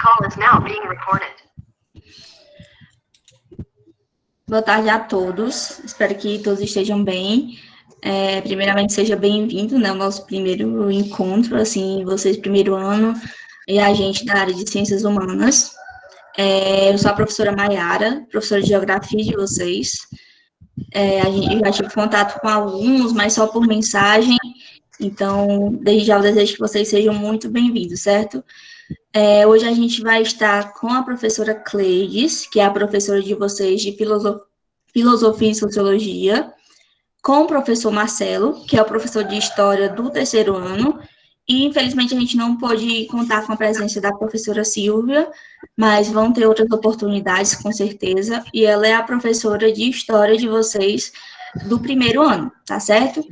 call is now being recorded. Boa tarde a todos, espero que todos estejam bem. Primeiramente, seja bem-vindo, né, ao nosso primeiro encontro, assim, vocês primeiro ano e a gente da área de Ciências Humanas. Eu sou a professora Maiara, professora de Geografia de vocês. Eu já tive contato com alunos, mas só por mensagem, então, desde já eu desejo que vocês sejam muito bem-vindos, certo? Hoje a gente vai estar com a professora Cleides, que é a professora de vocês de Filosofia e Sociologia, com o professor Marcelo, que é o professor de História do terceiro ano, e infelizmente a gente não pôde contar com a presença da professora Silvia, mas vão ter outras oportunidades, com certeza, e ela é a professora de História de vocês do primeiro ano, tá certo?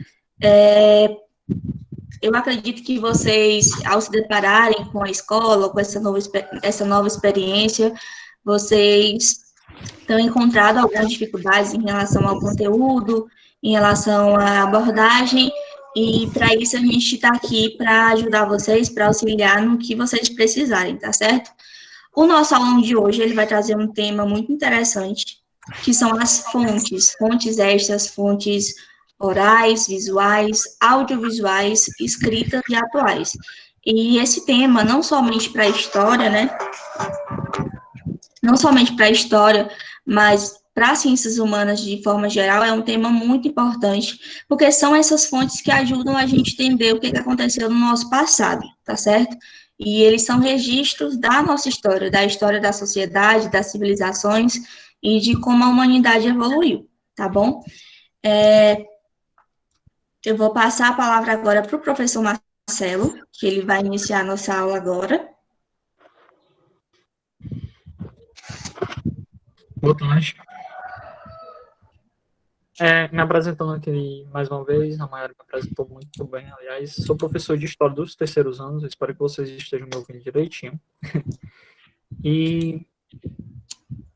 Eu acredito que vocês, ao se depararem com a escola, com essa nova experiência, vocês estão encontrando algumas dificuldades em relação ao conteúdo, em relação à abordagem, e para isso a gente está aqui para ajudar vocês, para auxiliar no que vocês precisarem, tá certo? O nosso aluno de hoje, ele vai trazer um tema muito interessante, que são as fontes estas, fontes orais, visuais, audiovisuais, escritas e atuais. E esse tema, não somente para a história, né? Não somente para a história, mas para as ciências humanas de forma geral, é um tema muito importante, porque são essas fontes que ajudam a gente entender o que aconteceu no nosso passado, tá certo? E eles são registros da nossa história, da história da sociedade, das civilizações e de como a humanidade evoluiu, tá bom? Eu vou passar a palavra agora para o professor Marcelo, que ele vai iniciar a nossa aula agora. Boa tarde. Me apresentando aqui mais uma vez, a Maiara me apresentou muito bem, aliás, sou professor de História dos terceiros anos, espero que vocês estejam me ouvindo direitinho. E,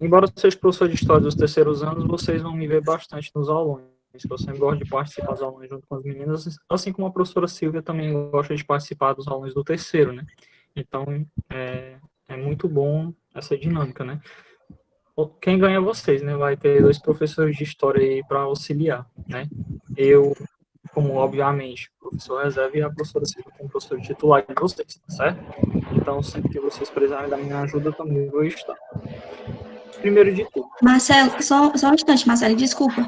embora eu seja professor de História dos terceiros anos, vocês vão me ver bastante nos alunos, eu sempre gosto de participar dos alunos junto com as meninas, assim como a professora Silvia também gosta de participar dos alunos do terceiro, né? Então, é muito bom essa dinâmica, né? Quem ganha é vocês, né? Vai ter 2 professores de história aí para auxiliar, né? Eu, como obviamente, professor reserva, e a professora Silvia como professor titular de vocês, tá certo? Então, sempre que vocês precisarem da minha ajuda, eu também vou estar. Primeiro de tudo. Marcelo, só um instante, Marcelo, desculpa.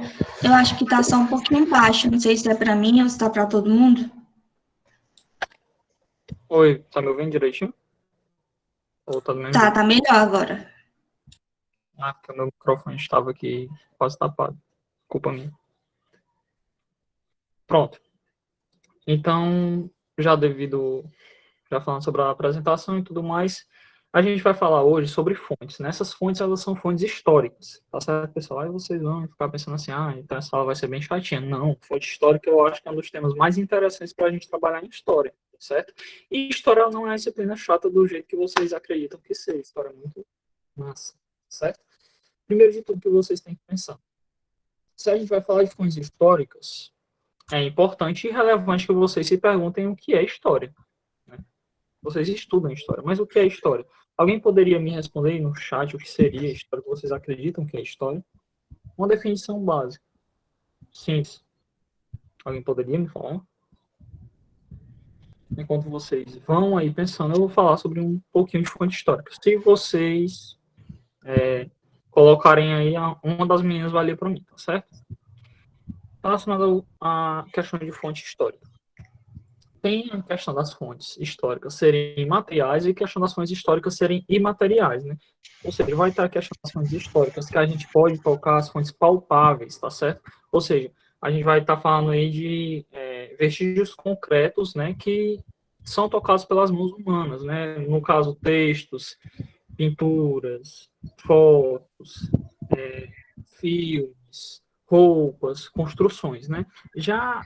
Eu acho que tá só um pouquinho baixo. Não sei se é para mim ou se tá para todo mundo. Oi, tá me ouvindo direitinho? Ou tá do mesmo jeito? Tá melhor agora. Porque o meu microfone estava aqui quase tapado. Culpa minha. Pronto. Então, já falando sobre a apresentação e tudo mais, a gente vai falar hoje sobre fontes, né? Essas fontes, elas são fontes históricas, tá certo, pessoal? Aí vocês vão ficar pensando assim, então essa aula vai ser bem chatinha. Não, fonte histórica eu acho que é um dos temas mais interessantes para a gente trabalhar em história, certo? E história não é uma disciplina chata do jeito que vocês acreditam que seja. História é muito massa, certo? Primeiro de tudo que vocês têm que pensar. Se a gente vai falar de fontes históricas, é importante e relevante que vocês se perguntem o que é história. Vocês estudam história, mas o que é história? Alguém poderia me responder aí no chat o que seria história, que vocês acreditam que é história? Uma definição básica. Simples. Alguém poderia me falar? Enquanto vocês vão aí pensando, eu vou falar sobre um pouquinho de fonte histórica. Se vocês colocarem aí, uma das meninas vai ler para mim, tá certo? Relacionado à questão de fonte histórica. Tem a questão das fontes históricas serem materiais e a questão das fontes históricas serem imateriais, né? Ou seja, vai ter a questão das fontes históricas que a gente pode tocar as fontes palpáveis, tá certo? Ou seja, a gente vai estar falando aí de vestígios concretos, né, que são tocados pelas mãos humanas, né? No caso, textos, pinturas, fotos, filmes, roupas, construções, né? Já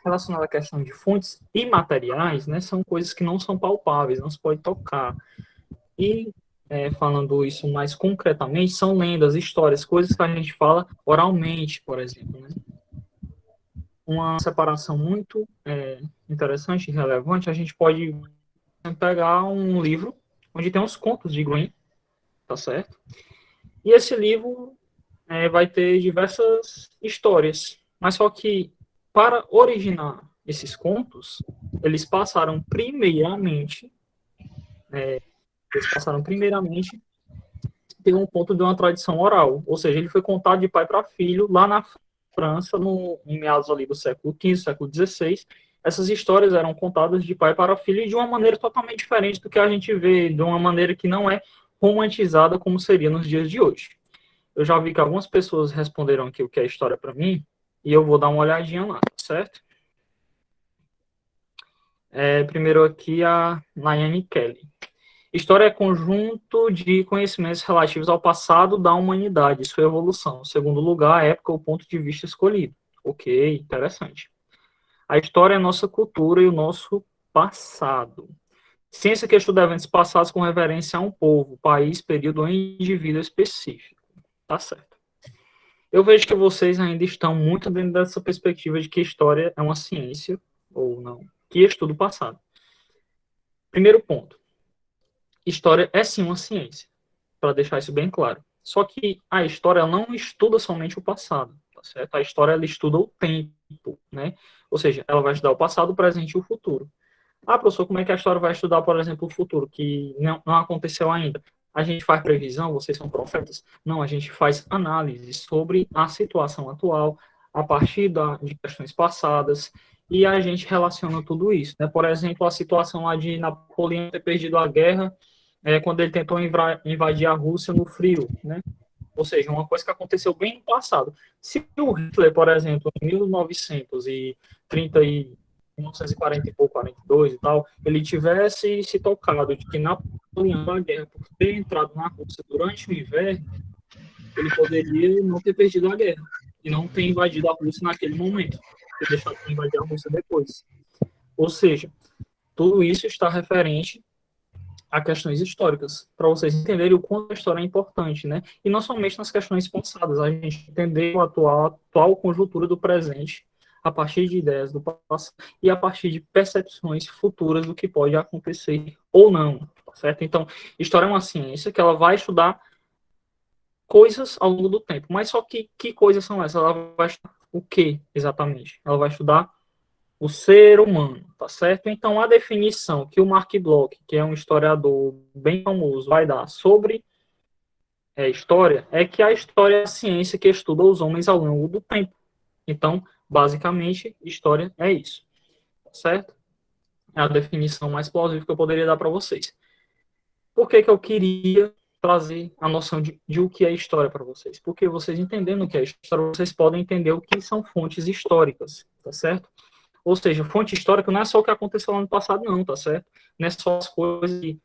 relacionado à questão de fontes imateriais, né, são coisas que não são palpáveis, não se pode tocar. E, falando isso mais concretamente, são lendas, histórias, coisas que a gente fala oralmente, por exemplo. Né? Uma separação muito interessante e relevante, a gente pode pegar um livro onde tem os contos de Grimm, tá certo? E esse livro vai ter diversas histórias, mas só que para originar esses contos, eles passaram primeiramente, ter um ponto de uma tradição oral, ou seja, ele foi contado de pai para filho lá na França, em meados ali do século XV, século XVI. Essas histórias eram contadas de pai para filho de uma maneira totalmente diferente do que a gente vê, de uma maneira que não é romantizada como seria nos dias de hoje. Eu já vi que algumas pessoas responderam aqui o que é história para mim, e eu vou dar uma olhadinha lá, certo? Primeiro aqui a Nayane Kelly. História é conjunto de conhecimentos relativos ao passado da humanidade e sua evolução. Segundo lugar, a época ou ponto de vista escolhido. Ok, interessante. A história é a nossa cultura e o nosso passado. Ciência que estuda eventos passados com reverência a um povo, país, período ou indivíduo específico. Tá certo. Eu vejo que vocês ainda estão muito dentro dessa perspectiva de que história é uma ciência, ou não, que estuda o passado. Primeiro ponto. História é sim uma ciência, para deixar isso bem claro. Só que a história não estuda somente o passado, tá certo? A história ela estuda o tempo, né? Ou seja, ela vai estudar o passado, o presente e o futuro. Ah, professor, como é que a história vai estudar, por exemplo, o futuro, que não aconteceu ainda? A gente faz previsão, vocês são profetas? Não, a gente faz análise sobre a situação atual, a partir de questões passadas, e a gente relaciona tudo isso, né? Por exemplo, a situação lá de Napoleão ter perdido a guerra quando ele tentou invadir a Rússia no frio, né? Ou seja, uma coisa que aconteceu bem no passado. Se o Hitler, por exemplo, em 1930 e 1940 e pouco, 42 e tal, ele tivesse se tocado de que Napoleão na guerra por ter entrado na Rússia durante o inverno, ele poderia não ter perdido a guerra e não ter invadido a Rússia naquele momento, ter deixado de invadir a Rússia depois. Ou seja, tudo isso está referente a questões históricas, para vocês entenderem o quanto a história é importante, né? E não somente nas questões passadas, a gente entender a atual conjuntura do presente a partir de ideias do passado e a partir de percepções futuras do que pode acontecer ou não, tá certo? Então, história é uma ciência que ela vai estudar coisas ao longo do tempo, mas só que coisas são essas? Ela vai estudar o que exatamente? Ela vai estudar o ser humano, tá certo? Então, a definição que o Mark Bloch, que é um historiador bem famoso, vai dar sobre história, é que a história é a ciência que estuda os homens ao longo do tempo. Então, basicamente, história é isso, tá certo? É a definição mais plausível que eu poderia dar para vocês. Por que eu queria trazer a noção de o que é história para vocês? Porque vocês entendendo o que é história, vocês podem entender o que são fontes históricas, tá certo? Ou seja, fonte histórica não é só o que aconteceu lá no passado, não, tá certo? Não é só as coisas de,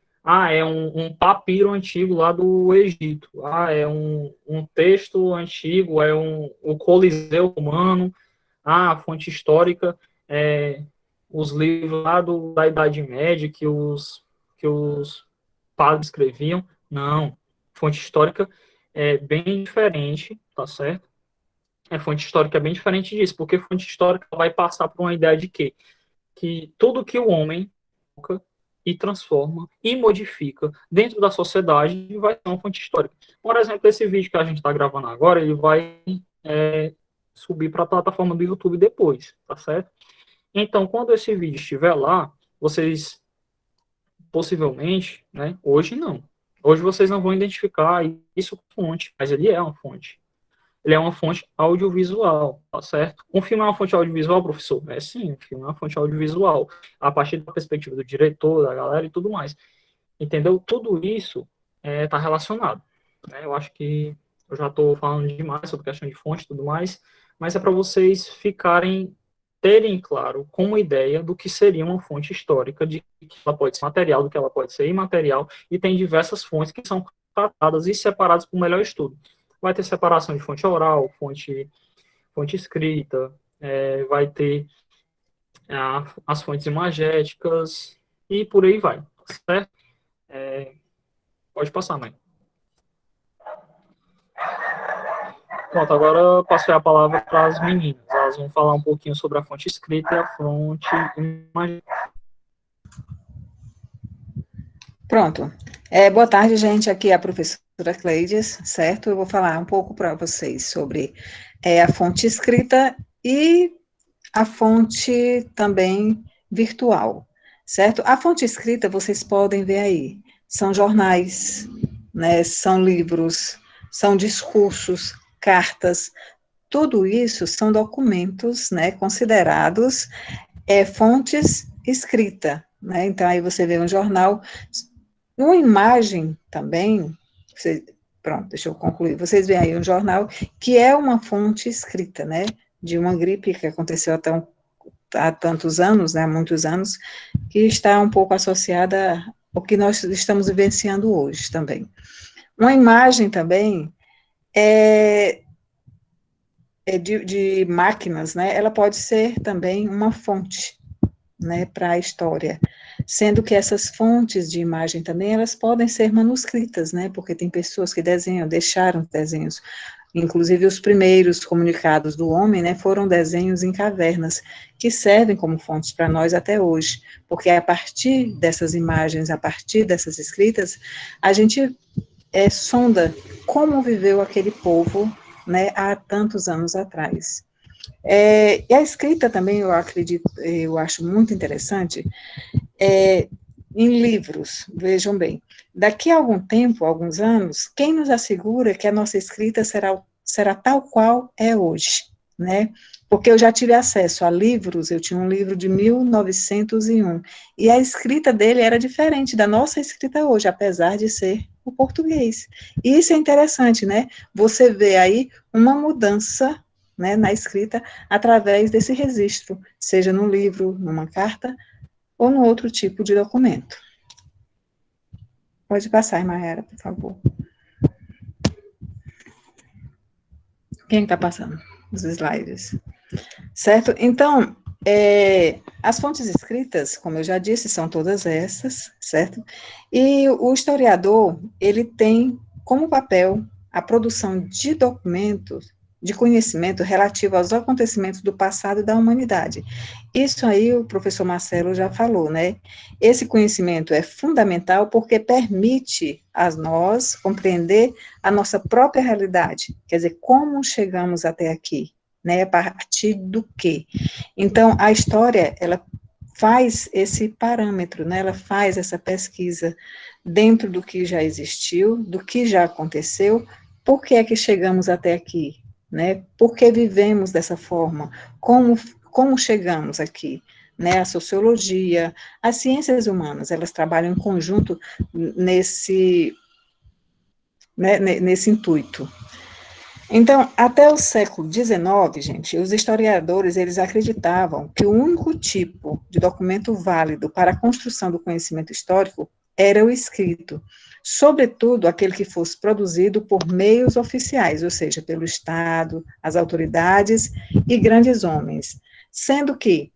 é um papiro antigo lá do Egito, é um texto antigo, o Coliseu Romano, a fonte histórica é os livros lá da Idade Média que os padres escreviam. Não, fonte histórica é bem diferente, tá certo? Fonte histórica é bem diferente disso, porque fonte histórica vai passar por uma ideia de quê? Que tudo que o homem toca e transforma e modifica dentro da sociedade vai ser uma fonte histórica. Por exemplo, esse vídeo que a gente está gravando agora, ele vai subir para a plataforma do YouTube depois, tá certo? Então, quando esse vídeo estiver lá, vocês possivelmente, né, hoje não. Hoje vocês não vão identificar isso como fonte, mas ele é uma fonte. Ele é uma fonte audiovisual, tá certo? Um filme é uma fonte audiovisual, professor? É sim, um filme é uma fonte audiovisual, a partir da perspectiva do diretor, da galera e tudo mais. Entendeu? Tudo isso está relacionado. Né? Eu acho que eu já estou falando demais sobre questão de fonte e tudo mais, mas é para vocês terem claro como ideia do que seria uma fonte histórica, de que ela pode ser material, do que ela pode ser imaterial, e tem diversas fontes que são tratadas e separadas para o melhor estudo. Vai ter separação de fonte oral, fonte escrita, vai ter as fontes imagéticas e por aí vai, certo? Pode passar, mãe. Pronto, agora eu passei a palavra para as meninas. Elas vão falar um pouquinho sobre a fonte escrita e a fonte imagética. Pronto. Boa tarde, gente. Aqui é a professora Cleides, certo? Eu vou falar um pouco para vocês sobre a fonte escrita e a fonte também virtual, certo? A fonte escrita, vocês podem ver aí, são jornais, né, são livros, são discursos, cartas, tudo isso são documentos, né, considerados fontes escrita, né? Então, aí você vê um jornal, uma imagem também, pronto, deixa eu concluir, vocês veem aí um jornal que é uma fonte escrita, né? De uma gripe que aconteceu há tantos anos, né, há muitos anos, que está um pouco associada ao que nós estamos vivenciando hoje também. Uma imagem também de máquinas, né, ela pode ser também uma fonte, né, para a história, sendo que essas fontes de imagem também, elas podem ser manuscritas, né, porque tem pessoas que desenham, deixaram desenhos, inclusive os primeiros comunicados do homem, né, foram desenhos em cavernas, que servem como fontes para nós até hoje, porque a partir dessas imagens, a partir dessas escritas, a gente sonda como viveu aquele povo, né, há tantos anos atrás. E a escrita também, eu acredito, eu acho muito interessante, em livros, vejam bem, daqui a algum tempo, alguns anos, quem nos assegura que a nossa escrita será tal qual é hoje, né? Porque eu já tive acesso a livros, eu tinha um livro de 1901, e a escrita dele era diferente da nossa escrita hoje, apesar de ser o português. E isso é interessante, né? Você vê aí uma mudança, né, na escrita através desse registro, seja no livro, numa carta, ou no outro tipo de documento. Pode passar, Maera, por favor. Quem está passando os slides? Certo? Então, as fontes escritas, como eu já disse, são todas essas, certo? E o historiador, ele tem como papel a produção de documentos, de conhecimento relativo aos acontecimentos do passado da humanidade. Isso aí o professor Marcelo já falou, né? Esse conhecimento é fundamental porque permite a nós compreender a nossa própria realidade, quer dizer, como chegamos até aqui, né? A partir do quê? Então, a história, ela faz esse parâmetro, né? Ela faz essa pesquisa dentro do que já existiu, do que já aconteceu, por que é que chegamos até aqui, né? Por que vivemos dessa forma? Como chegamos aqui? Né? A sociologia, as ciências humanas, elas trabalham em conjunto nesse intuito. Então, até o século XIX, gente, os historiadores, eles acreditavam que o único tipo de documento válido para a construção do conhecimento histórico era o escrito, sobretudo aquele que fosse produzido por meios oficiais, ou seja, pelo Estado, as autoridades e grandes homens, sendo que,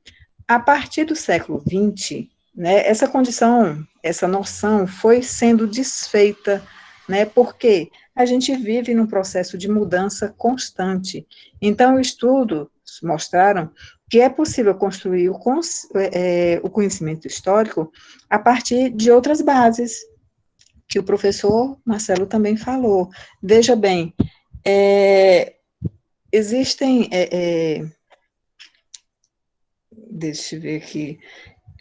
a partir do século XX, né, essa condição, essa noção foi sendo desfeita, né, porque a gente vive num processo de mudança constante. Então, estudos mostraram que é possível construir o conhecimento histórico a partir de outras bases, que o professor Marcelo também falou. Veja bem, existem, deixa eu ver aqui,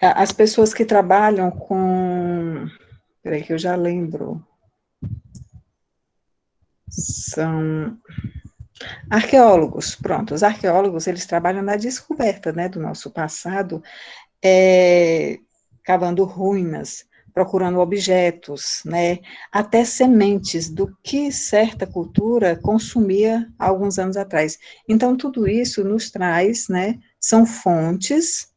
as pessoas que trabalham com, peraí que eu já lembro, são arqueólogos, pronto, os arqueólogos, eles trabalham na descoberta, né, do nosso passado, cavando ruínas, procurando objetos, né, até sementes do que certa cultura consumia há alguns anos atrás. Então, tudo isso nos traz, né, são fontes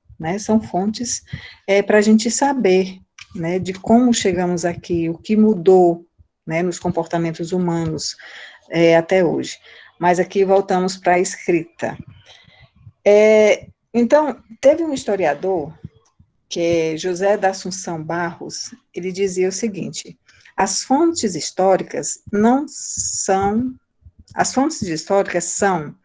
para a gente saber, né, de como chegamos aqui, o que mudou, né, nos comportamentos humanos até hoje. Mas aqui voltamos para a escrita. Então, teve um historiador, que é José da Assunção Barros, ele dizia o seguinte: as fontes históricas são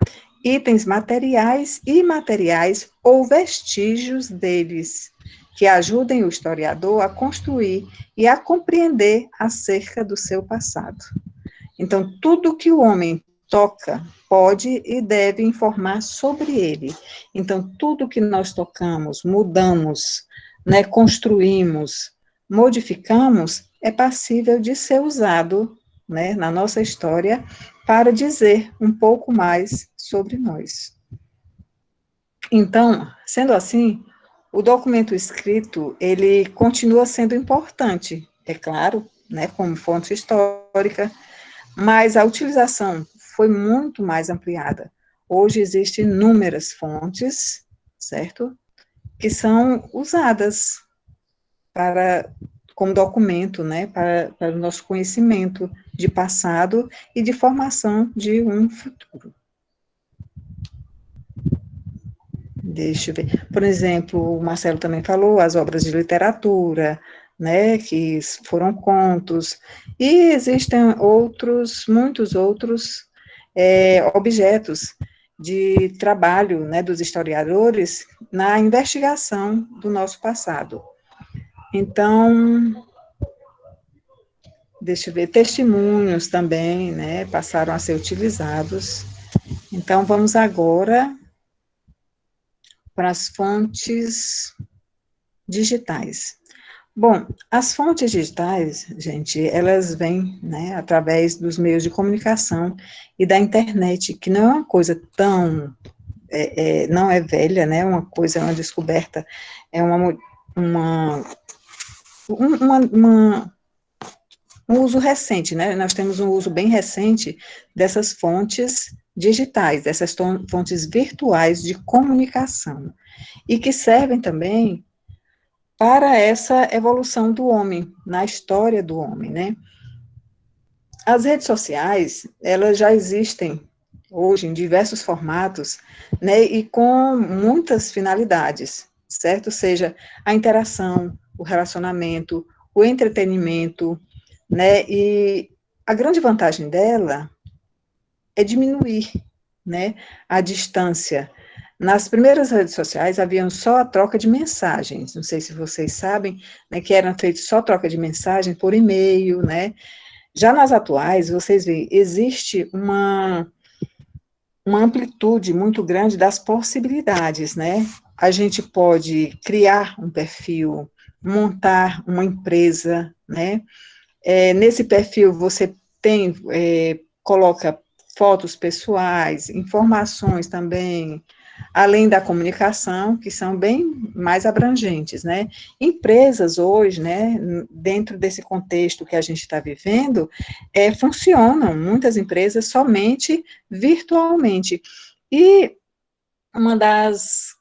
itens materiais e imateriais ou vestígios deles, que ajudem o historiador a construir e a compreender acerca do seu passado. Então, tudo que o homem toca pode e deve informar sobre ele. Então, tudo que nós tocamos, mudamos, né, construímos, modificamos, é passível de ser usado, né, na nossa história para dizer um pouco mais sobre nós. Então, sendo assim, o documento escrito, ele continua sendo importante, é claro, né, como fonte histórica, mas a utilização foi muito mais ampliada. Hoje existem inúmeras fontes, certo? Que são usadas como documento, né, para o nosso conhecimento de passado e de formação de um futuro. Deixa eu ver. Por exemplo, o Marcelo também falou, as obras de literatura, né, que foram contos, e existem outros, muitos outros objetos de trabalho, né, dos historiadores na investigação do nosso passado. Então, deixa eu ver, testemunhos também, né, passaram a ser utilizados. Então, vamos agora para as fontes digitais. Bom, as fontes digitais, gente, elas vêm, né, através dos meios de comunicação e da internet, que não é uma coisa tão, não é velha, né, uma coisa, uma descoberta, é um uso recente, né, nós temos um uso bem recente dessas fontes digitais, dessas fontes virtuais de comunicação, e que servem também para essa evolução do homem, na história do homem, né? As redes sociais, elas já existem hoje em diversos formatos, né, e com muitas finalidades, certo? Seja a interação, o relacionamento, o entretenimento, né, e a grande vantagem dela é diminuir, né, a distância. Nas primeiras redes sociais, haviam só a troca de mensagens, não sei se vocês sabem, né, que eram feitas só troca de mensagem por e-mail, né. Já nas atuais, vocês veem, existe uma amplitude muito grande das possibilidades, né. A gente pode criar um perfil, montar uma empresa, né. Nesse perfil você coloca fotos pessoais, informações também, além da comunicação, que são bem mais abrangentes, né? Empresas hoje, né, dentro desse contexto que a gente está vivendo, funcionam, muitas empresas, somente virtualmente. E uma das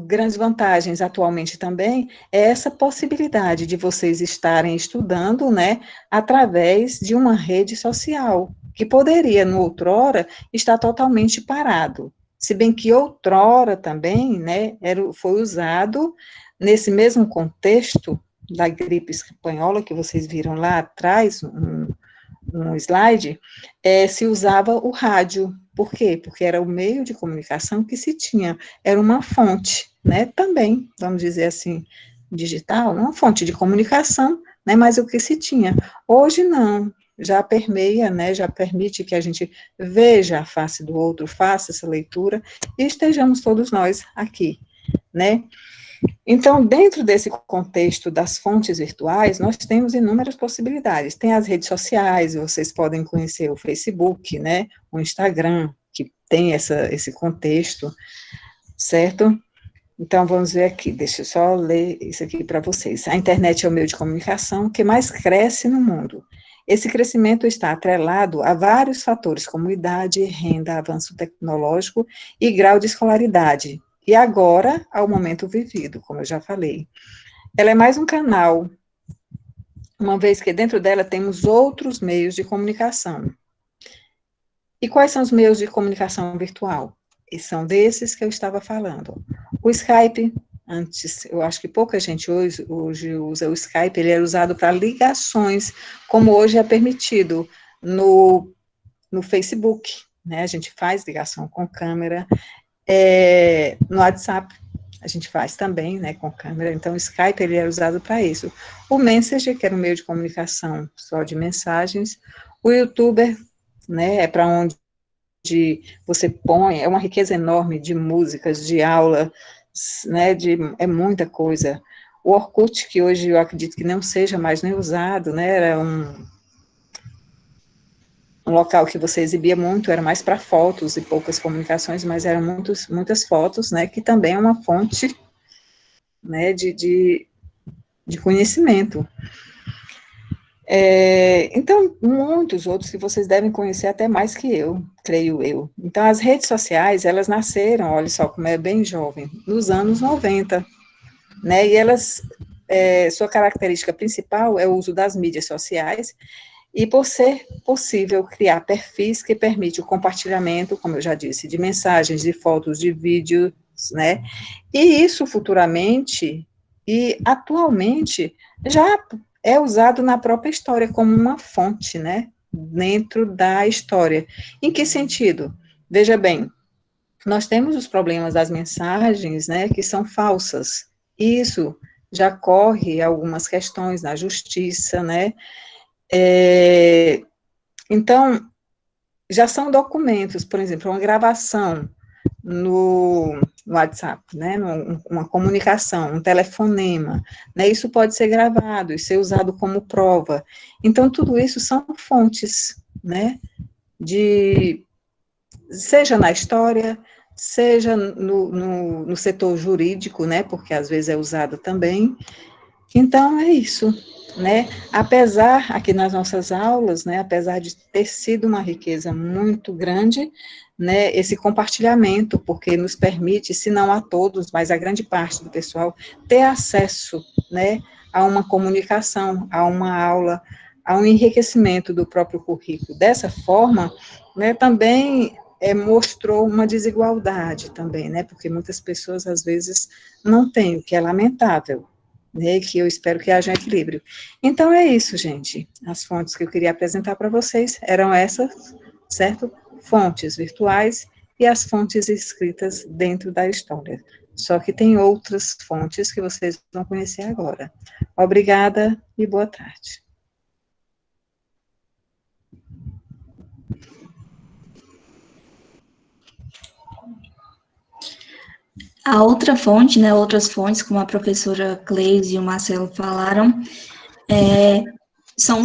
grandes vantagens atualmente também é essa possibilidade de vocês estarem estudando, né, através de uma rede social, que poderia, no outrora, estar totalmente parado. Se bem que outrora também, né, foi usado nesse mesmo contexto da gripe espanhola, que vocês viram lá atrás, um slide, se usava o rádio. Por quê? Porque era o meio de comunicação que se tinha, era uma fonte, né, também, vamos dizer assim, digital, uma fonte de comunicação, né, mas o que se tinha. Hoje não, já permeia, né, já permite que a gente veja a face do outro, faça essa leitura, e estejamos todos nós aqui, né. Então, dentro desse contexto das fontes virtuais, nós temos inúmeras possibilidades. Tem as redes sociais, vocês podem conhecer o Facebook, né, o Instagram, que tem esse contexto, certo? Então, vamos ver aqui, deixa eu só ler isso aqui para vocês. A internet é o meio de comunicação que mais cresce no mundo. Esse crescimento está atrelado a vários fatores, como idade, renda, avanço tecnológico e grau de escolaridade, e agora, ao momento vivido, como eu já falei. Ela é mais um canal, uma vez que dentro dela temos outros meios de comunicação. E quais são os meios de comunicação virtual? E são desses que eu estava falando. O Skype, antes, eu acho que pouca gente hoje usa o Skype, ele era usado para ligações, como hoje é permitido no Facebook, né? A gente faz ligação com câmera, no WhatsApp, a gente faz também, né, com câmera, então o Skype ele era usado para isso. O Messenger, que era um meio de comunicação só de mensagens, o YouTuber, né, é para onde você põe, é uma riqueza enorme de músicas, de aula, né, é muita coisa. O Orkut, que hoje eu acredito que não seja mais nem usado, né, era um local que você exibia muito, era mais para fotos e poucas comunicações, mas eram muitas fotos, né, que também é uma fonte, né, de conhecimento. Então, muitos outros que vocês devem conhecer até mais que eu, creio eu. Então, as redes sociais, elas nasceram, olha só como é bem jovem, nos anos 90, né, e elas, sua característica principal é o uso das mídias sociais, e por ser possível criar perfis que permitem o compartilhamento, como eu já disse, de mensagens, de fotos, de vídeos, né, e isso futuramente e atualmente já é usado na própria história como uma fonte, né, dentro da história. Em que sentido? Veja bem, nós temos os problemas das mensagens, né, que são falsas. Isso já corre algumas questões na justiça, né, então, já são documentos, por exemplo, uma gravação no WhatsApp, né, uma comunicação, um telefonema, né, isso pode ser gravado e ser usado como prova. Então, tudo isso são fontes, né, seja na história, seja no setor jurídico, né, porque às vezes é usado também. Então, é isso, né, apesar, aqui nas nossas aulas, né, apesar de ter sido uma riqueza muito grande, né, esse compartilhamento, porque nos permite, se não a todos, mas a grande parte do pessoal, ter acesso, né, a uma comunicação, a uma aula, a um enriquecimento do próprio currículo. Dessa forma, né, também mostrou uma desigualdade também, né, porque muitas pessoas, às vezes, não têm, o que é lamentável, né, que eu espero que haja equilíbrio. Então, é isso, gente. As fontes que eu queria apresentar para vocês eram essas, certo? Fontes virtuais e as fontes escritas dentro da história. Só que tem outras fontes que vocês vão conhecer agora. Obrigada e boa tarde. A outra fonte, né, outras fontes, como a professora Cleide e o Marcelo falaram, são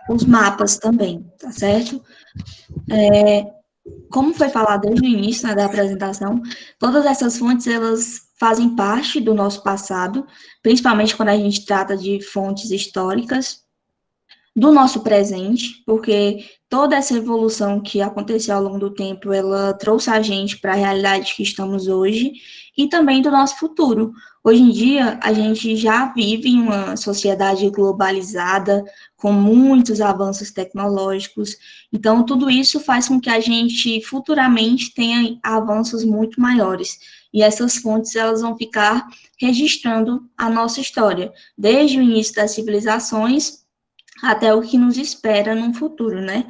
os mapas também, tá certo? Como foi falado desde o início, né, da apresentação, todas essas fontes, elas fazem parte do nosso passado, principalmente quando a gente trata de fontes históricas, do nosso presente, porque toda essa evolução que aconteceu ao longo do tempo, ela trouxe a gente para a realidade que estamos hoje, e também do nosso futuro. Hoje em dia, a gente já vive em uma sociedade globalizada, com muitos avanços tecnológicos, então tudo isso faz com que a gente futuramente tenha avanços muito maiores, e essas fontes, elas vão ficar registrando a nossa história, desde o início das civilizações até o que nos espera no futuro, né?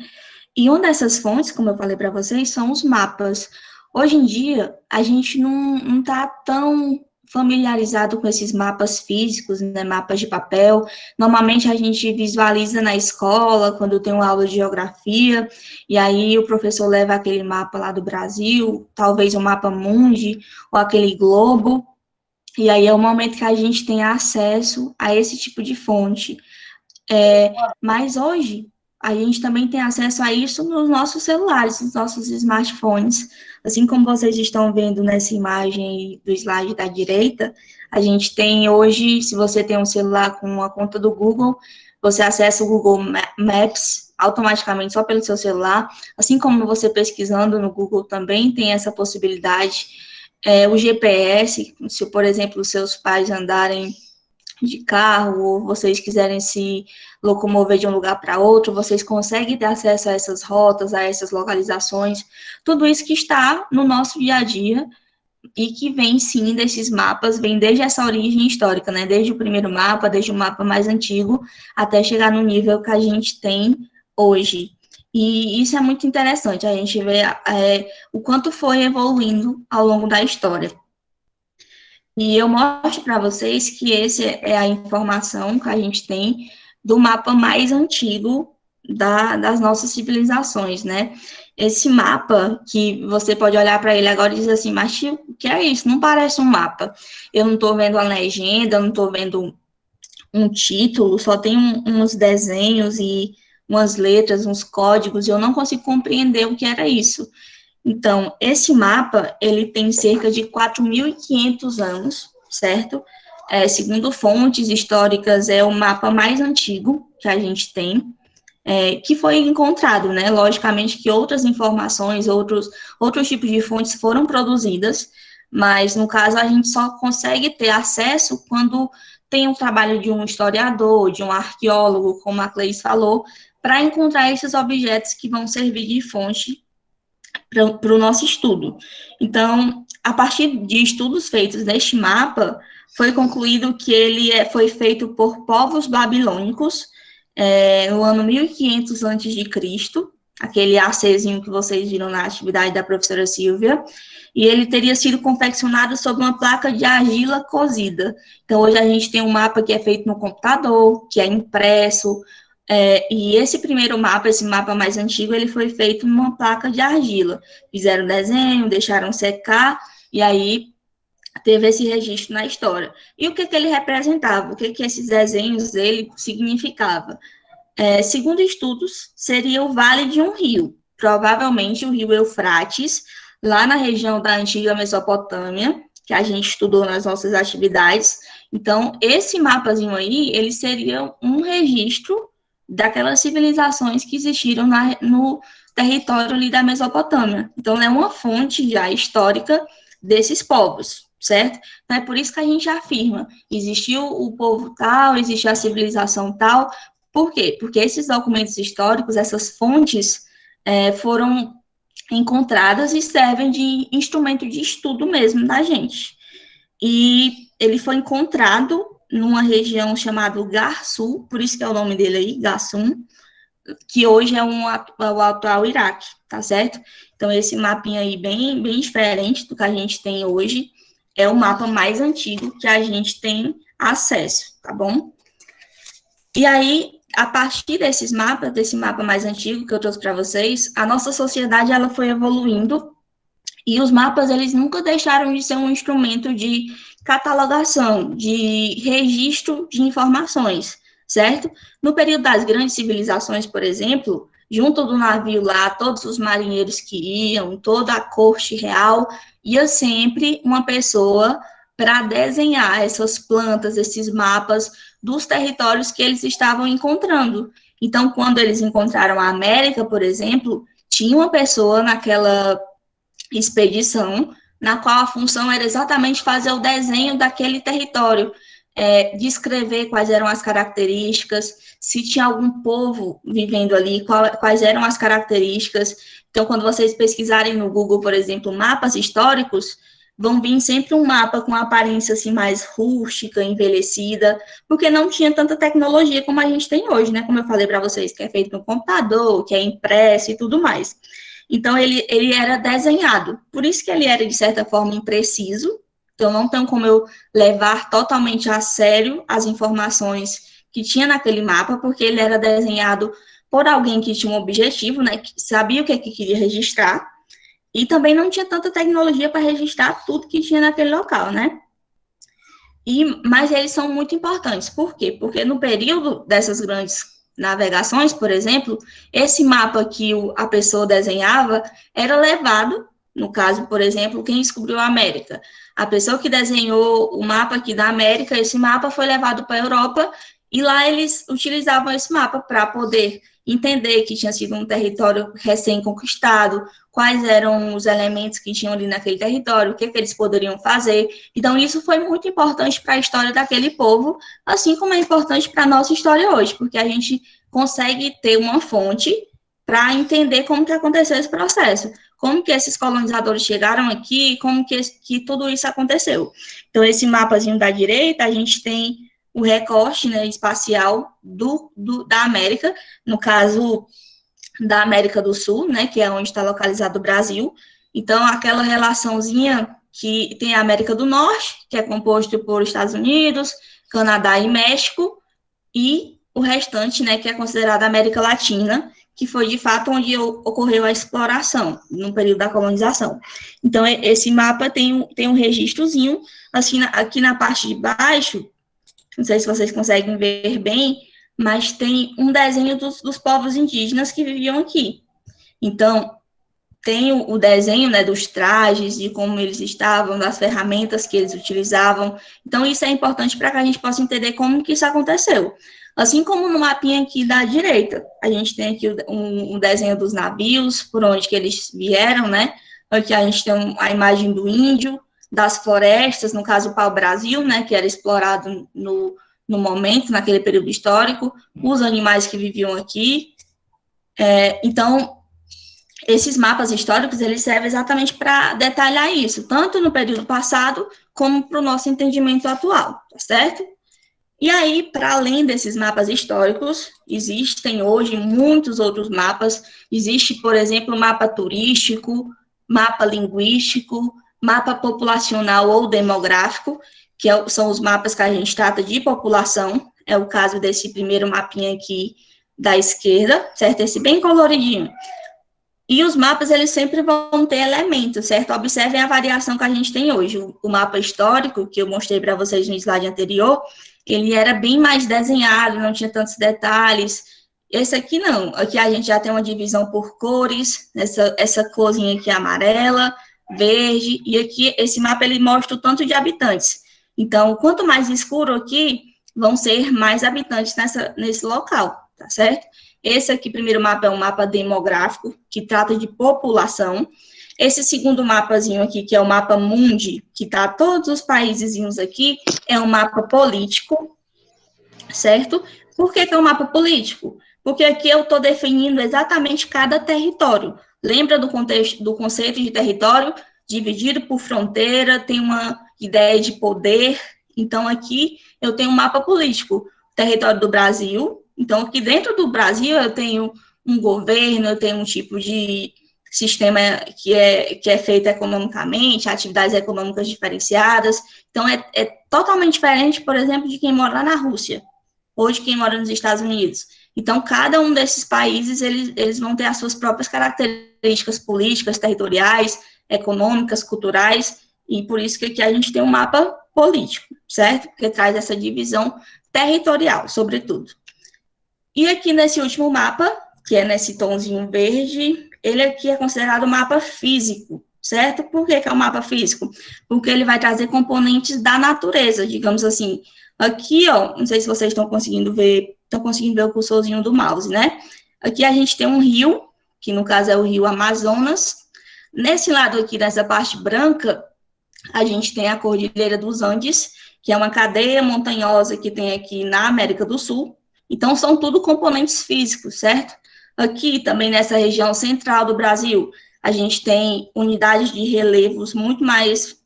E uma dessas fontes, como eu falei para vocês, são os mapas. Hoje em dia, a gente não está tão familiarizado com esses mapas físicos, né, mapas de papel. Normalmente a gente visualiza na escola, quando tem uma aula de geografia, e aí o professor leva aquele mapa lá do Brasil, talvez o mapa mundi, ou aquele globo, e aí é o momento que a gente tem acesso a esse tipo de fonte. Mas hoje, a gente também tem acesso a isso nos nossos celulares, nos nossos smartphones. Assim como vocês estão vendo nessa imagem do slide da direita, a gente tem hoje, se você tem um celular com uma conta do Google, você acessa o Google Maps automaticamente só pelo seu celular. Assim como você pesquisando no Google também tem essa possibilidade. O GPS, se, por exemplo, os seus pais andarem de carro, ou vocês quiserem se locomover de um lugar para outro, vocês conseguem ter acesso a essas rotas, a essas localizações, tudo isso que está no nosso dia a dia e que vem sim desses mapas, vem desde essa origem histórica, né? Desde o primeiro mapa, desde o mapa mais antigo, até chegar no nível que a gente tem hoje. E isso é muito interessante, a gente vê o quanto foi evoluindo ao longo da história. E eu mostro para vocês que essa é a informação que a gente tem do mapa mais antigo das nossas civilizações, né? Esse mapa, que você pode olhar para ele agora e dizer assim, mas tio, o que é isso? Não parece um mapa. Eu não estou vendo a legenda, eu não estou vendo um título, só tem uns desenhos e umas letras, uns códigos, e eu não consigo compreender o que era isso. Então, esse mapa, ele tem cerca de 4.500 anos, certo? Segundo fontes históricas, é o mapa mais antigo que a gente tem, que foi encontrado, né? Logicamente que outras informações, outros tipos de fontes foram produzidas, mas, no caso, a gente só consegue ter acesso quando tem o trabalho de um historiador, de um arqueólogo, como a Cleis falou, para encontrar esses objetos que vão servir de fonte para o nosso estudo. Então, a partir de estudos feitos neste mapa, foi concluído que ele foi feito por povos babilônicos no ano 1500 a.C., aquele ACzinho que vocês viram na atividade da professora Silvia, e ele teria sido confeccionado sobre uma placa de argila cozida. Então, hoje a gente tem um mapa que é feito no computador, que é impresso, e esse primeiro mapa, esse mapa mais antigo, ele foi feito numa placa de argila. Fizeram desenho, deixaram secar, e aí teve esse registro na história. E o que ele representava? O que esses desenhos dele significavam? Segundo estudos, seria o vale de um rio, provavelmente o rio Eufrates, lá na região da antiga Mesopotâmia, que a gente estudou nas nossas atividades. Então, esse mapazinho aí, ele seria um registro daquelas civilizações que existiram no território ali da Mesopotâmia. Então, é uma fonte já histórica desses povos, certo? Então, é por isso que a gente afirma, existiu o povo tal, existiu a civilização tal. Por quê? Porque esses documentos históricos, essas fontes, foram encontradas e servem de instrumento de estudo mesmo da gente. E ele foi encontrado numa região chamada Garsu, por isso que é o nome dele aí, Gassum, que hoje é o atual Iraque, tá certo? Então, esse mapinha aí, bem, bem diferente do que a gente tem hoje, é o mapa mais antigo que a gente tem acesso, tá bom? E aí, a partir desses mapas, desse mapa mais antigo que eu trouxe para vocês, a nossa sociedade, ela foi evoluindo, e os mapas, eles nunca deixaram de ser um instrumento de catalogação, de registro de informações, certo? No período das grandes civilizações, por exemplo, junto do navio lá, todos os marinheiros que iam, toda a corte real, ia sempre uma pessoa para desenhar essas plantas, esses mapas dos territórios que eles estavam encontrando. Então, quando eles encontraram a América, por exemplo, tinha uma pessoa naquela expedição, na qual a função era exatamente fazer o desenho daquele território, descrever quais eram as características, se tinha algum povo vivendo ali, quais eram as características. Então, quando vocês pesquisarem no Google, por exemplo, mapas históricos, vão vir sempre um mapa com aparência assim mais rústica, envelhecida, porque não tinha tanta tecnologia como a gente tem hoje, né? Como eu falei para vocês, que é feito no computador, que é impresso e tudo mais. Então, ele era desenhado. Por isso que ele era, de certa forma, impreciso. Então, não tem como eu levar totalmente a sério as informações que tinha naquele mapa, porque ele era desenhado por alguém que tinha um objetivo, né, que sabia o que queria registrar, e também não tinha tanta tecnologia para registrar tudo que tinha naquele local, né? Mas eles são muito importantes. Por quê? Porque no período dessas grandes navegações, por exemplo, esse mapa que a pessoa desenhava era levado, no caso, por exemplo, quem descobriu a América. A pessoa que desenhou o mapa aqui da América, esse mapa foi levado para a Europa e lá eles utilizavam esse mapa para poder entender que tinha sido um território recém-conquistado, quais eram os elementos que tinham ali naquele território, o que eles poderiam fazer. Então, isso foi muito importante para a história daquele povo, assim como é importante para a nossa história hoje, porque a gente consegue ter uma fonte para entender como que aconteceu esse processo, como que esses colonizadores chegaram aqui, como que tudo isso aconteceu. Então, esse mapazinho da direita, a gente tem o recorte, né, espacial da América, no caso da América do Sul, né, que é onde está localizado o Brasil. Então, aquela relaçãozinha que tem a América do Norte, que é composto por Estados Unidos, Canadá e México, e o restante, né, que é considerado América Latina, que foi, de fato, onde ocorreu a exploração, no período da colonização. Então, esse mapa tem um registrozinho, assim, aqui na parte de baixo, não sei se vocês conseguem ver bem, mas tem um desenho dos povos indígenas que viviam aqui. Então, tem o desenho, né, dos trajes, de como eles estavam, das ferramentas que eles utilizavam. Então, isso é importante para que a gente possa entender como que isso aconteceu. Assim como no mapinha aqui da direita, a gente tem aqui um desenho dos navios, por onde que eles vieram, né? Aqui a gente tem a imagem do índio, das florestas, no caso o pau-brasil, né, que era explorado no momento, naquele período histórico, os animais que viviam aqui. Então, esses mapas históricos, eles servem exatamente para detalhar isso, tanto no período passado, como para o nosso entendimento atual, tá certo? E aí, para além desses mapas históricos, existem hoje muitos outros mapas. Existe, por exemplo, mapa turístico, mapa linguístico, mapa populacional ou demográfico, que são os mapas que a gente trata de população. É o caso desse primeiro mapinha aqui da esquerda, certo? Esse bem coloridinho. E os mapas, eles sempre vão ter elementos, certo? Observem a variação que a gente tem hoje. O mapa histórico, que eu mostrei para vocês no slide anterior, ele era bem mais desenhado, não tinha tantos detalhes. Esse aqui não. Aqui a gente já tem uma divisão por cores, essa corzinha aqui é amarela, verde, e aqui esse mapa ele mostra o tanto de habitantes. Então, quanto mais escuro aqui, vão ser mais habitantes nesse local, tá certo? Esse aqui, primeiro mapa, é um mapa demográfico, que trata de população. Esse segundo mapazinho aqui, que é o mapa mundi, que tá todos os paísezinhos aqui, é um mapa político, certo? Por que é um mapa político? Porque aqui eu estou definindo exatamente cada território. Lembra do contexto, do conceito de território? Dividido por fronteira, tem uma ideia de poder. Então, aqui eu tenho um mapa político. Território do Brasil. Então, aqui dentro do Brasil, eu tenho um governo, eu tenho um tipo de sistema que é feito economicamente, atividades econômicas diferenciadas. Então, é totalmente diferente, por exemplo, de quem mora lá na Rússia, ou de quem mora nos Estados Unidos. Então, cada um desses países, eles vão ter as suas próprias características políticas, territoriais, econômicas, culturais, e por isso que aqui a gente tem um mapa político, certo? Porque traz essa divisão territorial, sobretudo. E aqui nesse último mapa, que é nesse tomzinho verde, ele aqui é considerado um mapa físico, certo? Por que é um mapa físico? Porque ele vai trazer componentes da natureza, digamos assim. Aqui, ó, não sei se vocês estão conseguindo ver o cursorzinho do mouse, né? Aqui a gente tem um rio, que no caso é o rio Amazonas. Nesse lado aqui, nessa parte branca, a gente tem a Cordilheira dos Andes, que é uma cadeia montanhosa que tem aqui na América do Sul. Então, são tudo componentes físicos, certo? Aqui, também nessa região central do Brasil, a gente tem unidades de relevos muito mais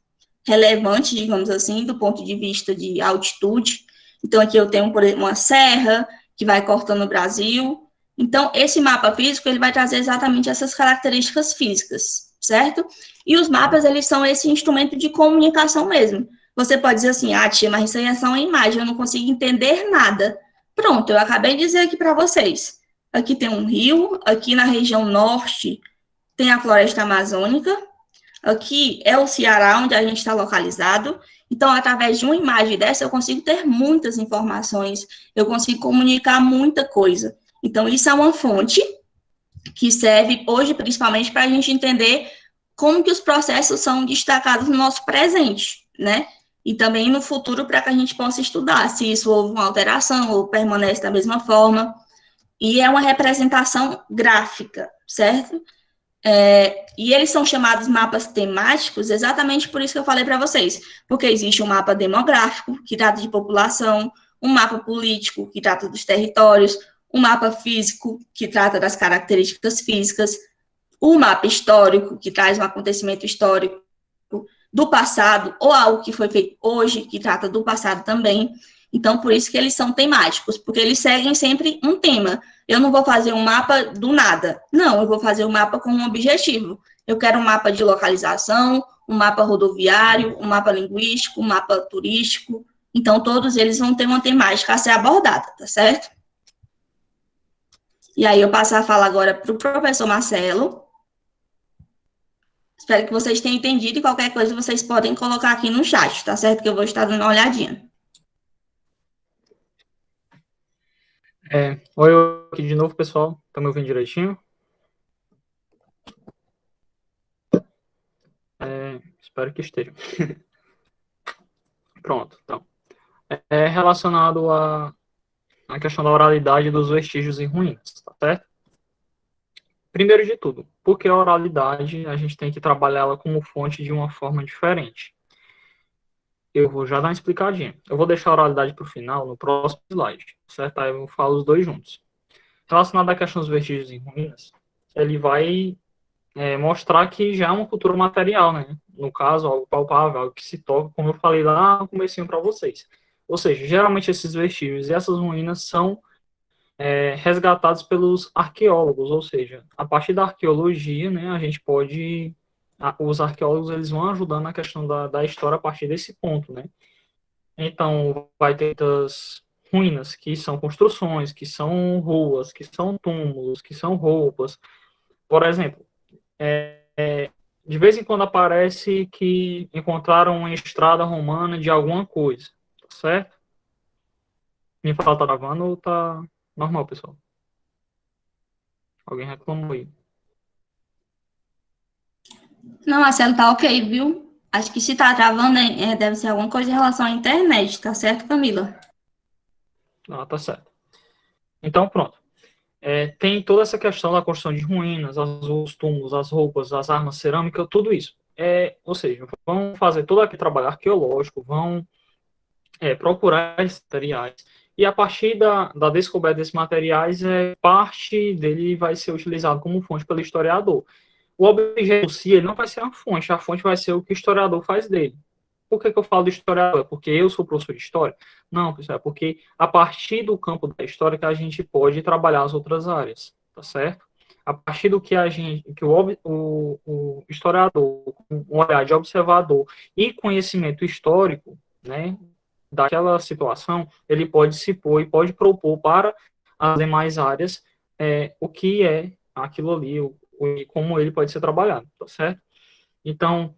relevantes, digamos assim, do ponto de vista de altitude. Então, aqui eu tenho, por exemplo, uma serra que vai cortando o Brasil. Então, esse mapa físico, ele vai trazer exatamente essas características físicas, certo? E os mapas, eles são esse instrumento de comunicação mesmo. Você pode dizer assim, tia, mas isso aí é só uma imagem, eu não consigo entender nada. Pronto, eu acabei de dizer aqui para vocês. Aqui tem um rio, aqui na região norte tem a floresta amazônica, aqui é o Ceará, onde a gente está localizado. Então, através de uma imagem dessa, eu consigo ter muitas informações, eu consigo comunicar muita coisa. Então, isso é uma fonte que serve hoje, principalmente, para a gente entender como que os processos são destacados no nosso presente, né? E também no futuro, para que a gente possa estudar se isso houve uma alteração ou permanece da mesma forma. E é uma representação gráfica, certo? E eles são chamados mapas temáticos exatamente por isso que eu falei para vocês, porque existe um mapa demográfico, que trata de população, um mapa político, que trata dos territórios, um mapa físico, que trata das características físicas, o mapa histórico, que traz um acontecimento histórico do passado, ou algo que foi feito hoje, que trata do passado também. Então, por isso que eles são temáticos, porque eles seguem sempre um tema. Eu não vou fazer um mapa do nada. Não, eu vou fazer um mapa com um objetivo. Eu quero um mapa de localização, um mapa rodoviário, um mapa linguístico, um mapa turístico. Então, todos eles vão ter uma temática a ser abordada, tá certo? E aí, eu passo a fala agora para o professor Marcelo. Espero que vocês tenham entendido e qualquer coisa vocês podem colocar aqui no chat, tá certo? Que eu vou estar dando uma olhadinha. Oi, eu aqui de novo, pessoal. Tá me ouvindo direitinho? Espero que esteja. Pronto, então. É relacionado à questão da oralidade dos vestígios e ruínas, tá certo? Primeiro de tudo, porque a oralidade a gente tem que trabalhar ela como fonte de uma forma diferente. Eu vou já dar uma explicadinha. Eu vou deixar a oralidade para o final, no próximo slide, certo? Aí eu falo os dois juntos. Relacionado à questão dos vestígios e ruínas, ele vai mostrar que já é uma cultura material, né? No caso, algo palpável, algo que se toca, como eu falei lá no comecinho para vocês. Ou seja, geralmente esses vestígios e essas ruínas são resgatados pelos arqueólogos, ou seja, a partir da arqueologia, né, a gente pode, os arqueólogos eles vão ajudando na questão da história a partir desse ponto, né? Então, vai ter as ruínas, que são construções, que são ruas, que são túmulos, que são roupas. Por exemplo, de vez em quando aparece que encontraram uma estrada romana de alguma coisa, tá certo? Me fala, tá gravando ou tá normal, pessoal? Alguém reclamou aí. Não, Marcelo, tá ok, viu? Acho que se tá travando, deve ser alguma coisa em relação à internet, tá certo, Camila? Ah, tá certo. Então, pronto. Tem toda essa questão da construção de ruínas, os túmulos, as roupas, as armas cerâmicas, tudo isso. Ou seja, vão fazer todo aquele trabalho arqueológico, vão procurar esses materiais. E a partir da descoberta desses materiais, parte dele vai ser utilizado como fonte pelo historiador. O objeto em si, ele não vai ser a fonte vai ser o que o historiador faz dele. Por que eu falo de historiador? É porque eu sou professor de história? Não, pessoal, é porque a partir do campo da história que a gente pode trabalhar as outras áreas, tá certo? A partir do que o historiador, com um olhar de observador e conhecimento histórico, né, daquela situação, ele pode se pôr e pode propor para as demais áreas o que é aquilo ali, como ele pode ser trabalhado, tá certo? Então,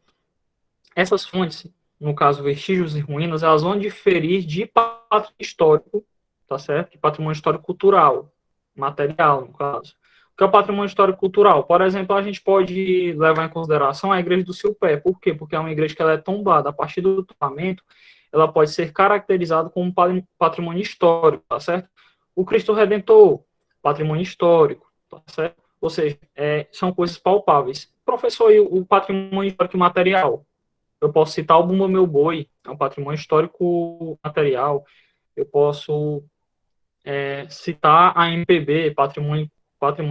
essas fontes, no caso, vestígios e ruínas, elas vão diferir de patrimônio histórico, tá certo? De patrimônio histórico cultural, material, no caso. O que é o patrimônio histórico cultural? Por exemplo, a gente pode levar em consideração a igreja do Silpé. Por quê? Porque é uma igreja que ela é tombada. A partir do tombamento, ela pode ser caracterizada como patrimônio histórico, tá certo? O Cristo Redentor, patrimônio histórico, tá certo? Ou seja, são coisas palpáveis. Professor, e o patrimônio histórico material? Eu posso citar o Bumba Meu Boi, é um patrimônio histórico material. Eu posso citar a MPB, patrimônio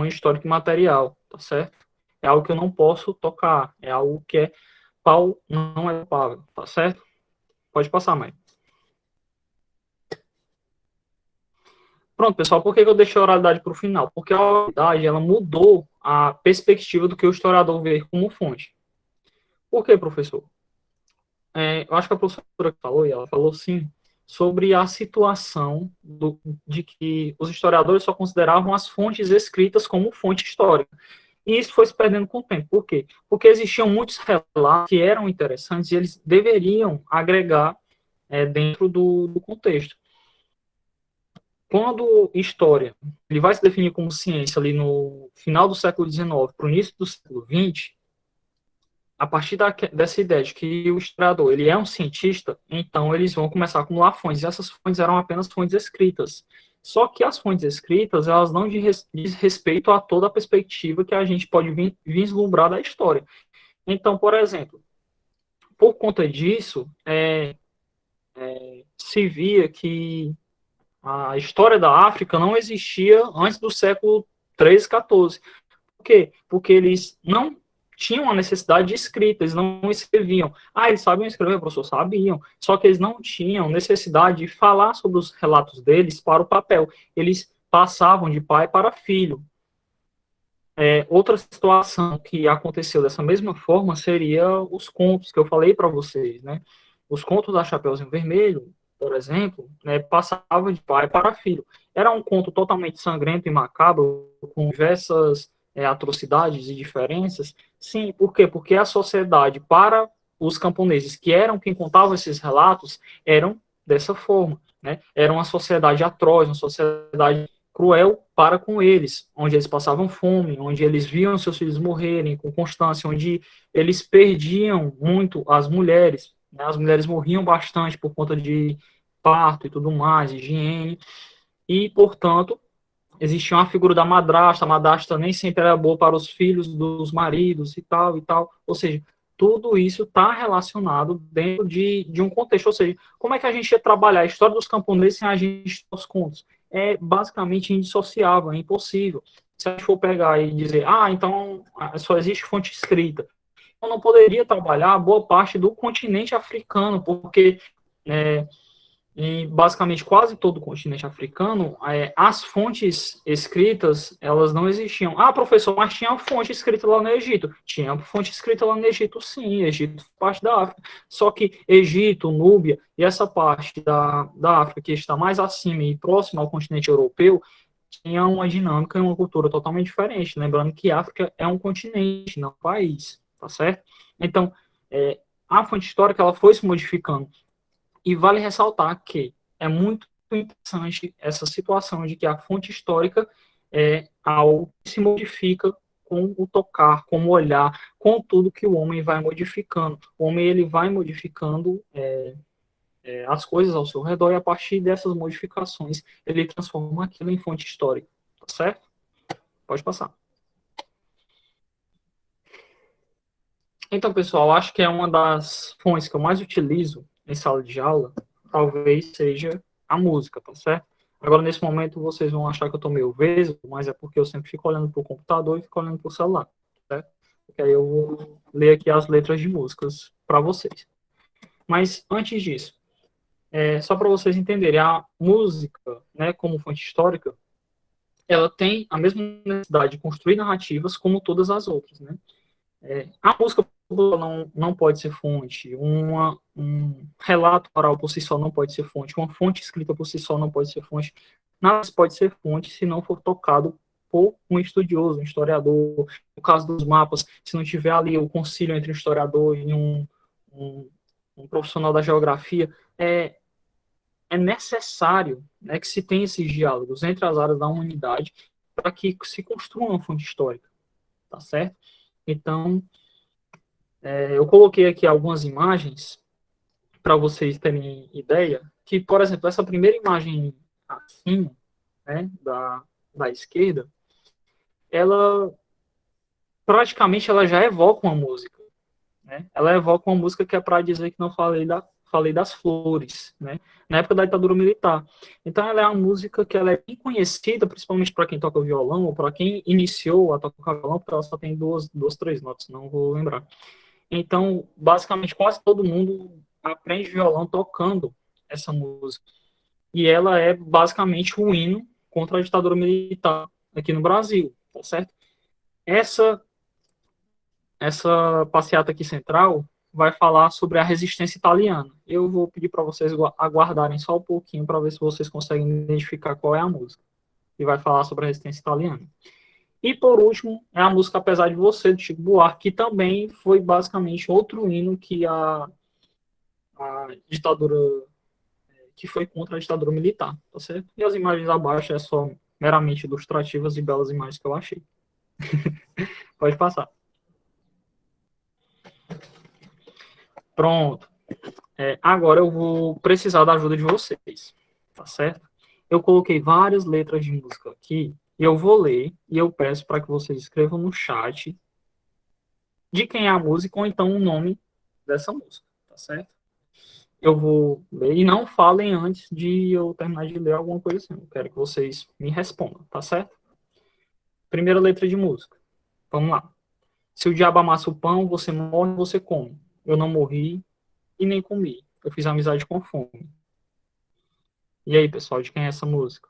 histórico e material, tá certo? É algo que eu não posso tocar, é algo que não é palpável, tá certo? Pode passar, mãe. Pronto, pessoal, por que eu deixei a oralidade para o final? Porque a oralidade, ela mudou a perspectiva do que o historiador vê como fonte. Por quê, professor? Eu acho que a professora falou, e ela falou sim, sobre a situação de que os historiadores só consideravam as fontes escritas como fonte histórica. E isso foi se perdendo com o tempo. Por quê? Porque existiam muitos relatos que eram interessantes e eles deveriam agregar dentro do contexto. Quando história ele vai se definir como ciência ali no final do século XIX para o início do século XX, a partir dessa ideia de que o historiador ele é um cientista, então eles vão começar a acumular fontes, e essas fontes eram apenas fontes escritas. Só que as fontes escritas, elas não diz respeito a toda a perspectiva que a gente pode vislumbrar da história. Então, por exemplo, por conta disso, se via que a história da África não existia antes do século 13, 14. Por quê? Porque eles não tinham a necessidade de escrita, eles não escreviam. Eles sabiam escrever, professor? Sabiam. Só que eles não tinham necessidade de falar sobre os relatos deles para o papel. Eles passavam de pai para filho. Outra situação que aconteceu dessa mesma forma seria os contos que eu falei para vocês, né? Os contos da Chapeuzinho Vermelho, por exemplo, né, passava de pai para filho. Era um conto totalmente sangrento e macabro, com diversas atrocidades e diferenças. Sim, por quê? Porque a sociedade, para os camponeses que eram quem contavam esses relatos, eram dessa forma, né? Era uma sociedade atroz, uma sociedade cruel para com eles, onde eles passavam fome, onde eles viam seus filhos morrerem com constância, onde eles perdiam muito as mulheres, né? As mulheres morriam bastante por conta de parto e tudo mais, higiene, e, portanto, existia uma figura da madrasta, a madrasta nem sempre era boa para os filhos dos maridos e tal, ou seja, tudo isso está relacionado dentro de um contexto, ou seja, como é que a gente ia trabalhar a história dos camponeses sem a gente os contos? É basicamente indissociável, é impossível. Se a gente for pegar e dizer, então só existe fonte escrita, eu não poderia trabalhar boa parte do continente africano, porque em basicamente quase todo o continente africano, as fontes escritas, elas não existiam. Professor, mas tinha fonte escrita lá no Egito. Tinha fonte escrita lá no Egito, sim. Egito parte da África. Só que Egito, Núbia e essa parte da África que está mais acima e próxima ao continente europeu, tinha uma dinâmica e uma cultura totalmente diferente. Lembrando que a África é um continente, não um país, tá certo? Então, a fonte histórica ela foi se modificando. E vale ressaltar que é muito interessante essa situação de que a fonte histórica é algo que se modifica com o tocar, com o olhar, com tudo que o homem vai modificando. O homem ele vai modificando as coisas ao seu redor e a partir dessas modificações ele transforma aquilo em fonte histórica. Tá certo? Pode passar. Então, pessoal, acho que é uma das fontes que eu mais utilizo em sala de aula, talvez seja a música, tá certo? Agora, nesse momento, vocês vão achar que eu tô meio vesgo, mas é porque eu sempre fico olhando pro computador e fico olhando pro celular, certo? Porque aí eu vou ler aqui as letras de músicas para vocês. Mas, antes disso, só para vocês entenderem, a música, né, como fonte histórica, ela tem a mesma necessidade de construir narrativas como todas as outras, né? A música não pode ser fonte, um relato oral por si só não pode ser fonte, uma fonte escrita por si só não pode ser fonte, nada pode ser fonte se não for tocado por um estudioso, um historiador. No caso dos mapas, se não tiver ali o concílio entre um historiador e um profissional da geografia, é necessário, né, que se tenha esses diálogos entre as áreas da humanidade para que se construa uma fonte histórica, tá certo? Então, eu coloquei aqui algumas imagens para vocês terem ideia, que, por exemplo, essa primeira imagem acima, né, da esquerda, ela praticamente ela já evoca uma música, né? Ela evoca uma música que é para dizer que não falei das flores, né? Na época da ditadura militar. Então ela é uma música que ela é bem conhecida, principalmente para quem toca violão ou para quem iniciou a tocar violão, porque ela só tem duas, três notas, não vou lembrar. Então, basicamente, quase todo mundo aprende violão tocando essa música. E ela é basicamente o hino contra a ditadura militar aqui no Brasil, tá certo? Essa passeata aqui central vai falar sobre a resistência italiana. Eu vou pedir para vocês aguardarem só um pouquinho para ver se vocês conseguem identificar qual é a música. E vai falar sobre a resistência italiana. E, por último, é a música Apesar de Você, do Chico Buarque, que também foi basicamente outro hino que a ditadura, que foi contra a ditadura militar, tá certo? E as imagens abaixo é só meramente ilustrativas e belas imagens que eu achei. Pode passar. Pronto. Agora eu vou precisar da ajuda de vocês, tá certo? Eu coloquei várias letras de música aqui, e eu vou ler, e eu peço para que vocês escrevam no chat de quem é a música, ou então o nome dessa música, tá certo? Eu vou ler, e não falem antes de eu terminar de ler alguma coisa assim, eu quero que vocês me respondam, tá certo? Primeira letra de música, vamos lá. Se o diabo amassa o pão, você morre, você come. Eu não morri e nem comi, eu fiz amizade com fome. E aí, pessoal, de quem é essa música?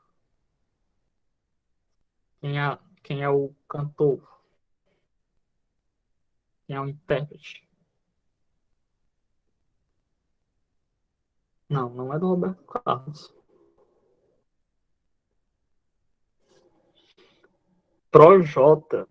Quem é o cantor? Quem é o intérprete? Não, não é do Roberto Carlos. Projota.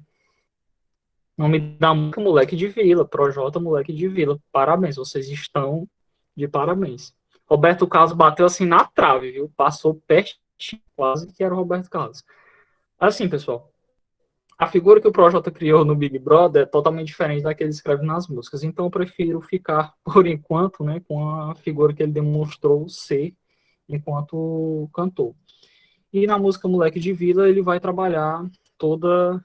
Nome da música, Moleque de Vila. Projota, Moleque de Vila. Parabéns, vocês estão de parabéns. Roberto Carlos bateu assim na trave, viu? Passou pertinho, quase que era o Roberto Carlos. Assim, pessoal, a figura que o Projota criou no Big Brother é totalmente diferente da que ele escreve nas músicas. Então, eu prefiro ficar, por enquanto, né, com a figura que ele demonstrou ser enquanto cantor. E na música Moleque de Vila, ele vai trabalhar toda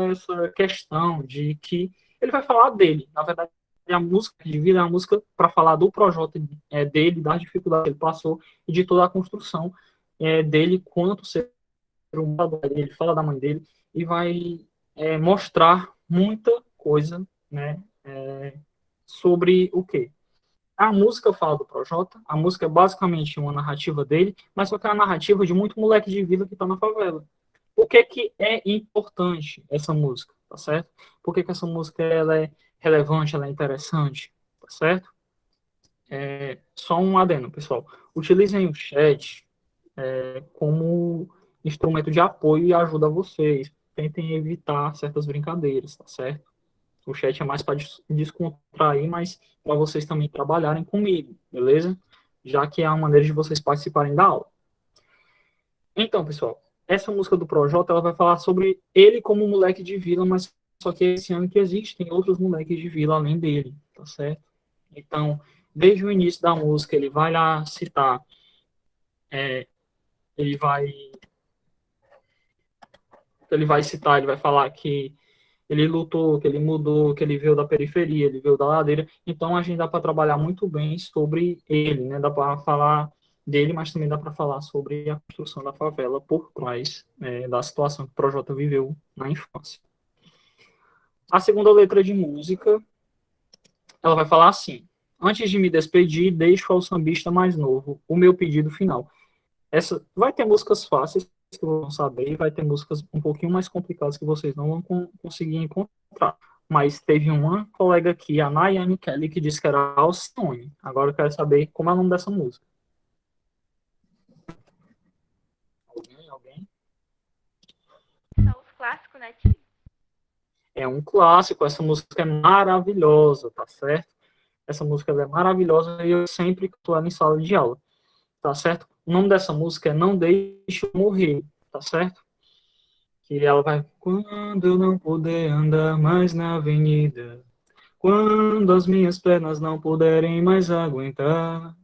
essa questão de que ele vai falar dele. Na verdade, a música de Vila é uma música para falar do Projota dele, das dificuldades que ele passou e de toda a construção dele quanto ser humano. Ele fala da mãe dele e vai mostrar muita coisa, né, sobre o quê? A música fala do Projota, a música é basicamente uma narrativa dele, mas só que é a narrativa de muito moleque de vila que está na favela. Por que é importante essa música, tá certo? Por que essa música ela é relevante, ela é interessante, tá certo? Só um adendo, pessoal. Utilizem o chat como instrumento de apoio e ajuda a vocês. Tentem evitar certas brincadeiras, tá certo? O chat é mais para descontrair, mas para vocês também trabalharem comigo, beleza? Já que é a maneira de vocês participarem da aula. Então, pessoal, essa música do Projota, ela vai falar sobre ele como moleque de vila, mas só que esse ano que existem outros moleques de vila além dele, tá certo? Então, desde o início da música, ele vai lá citar, ele vai citar, ele vai falar que ele lutou, que ele mudou, que ele veio da periferia, ele veio da ladeira. Então, a gente dá para trabalhar muito bem sobre ele, né? Dá para falar dele, mas também dá para falar sobre a construção da favela por trás da situação que o Projota viveu na infância. A segunda letra de música, ela vai falar assim: antes de me despedir, deixo ao sambista mais novo o meu pedido final. Essa vai ter músicas fáceis que vão saber e vai ter músicas um pouquinho mais complicadas que vocês não vão conseguir encontrar. Mas teve uma colega aqui, a Nayane Kelly, que disse que era Alcione. Agora eu quero saber como é o nome dessa música. Alguém? São os clássicos, né, tio? É um clássico, essa música é maravilhosa, tá certo? Essa música é maravilhosa e eu sempre estou em sala de aula, tá certo? O nome dessa música é Não Deixe Eu Morrer, tá certo? Que ela vai... Quando eu não puder andar mais na avenida, quando as minhas pernas não puderem mais aguentar,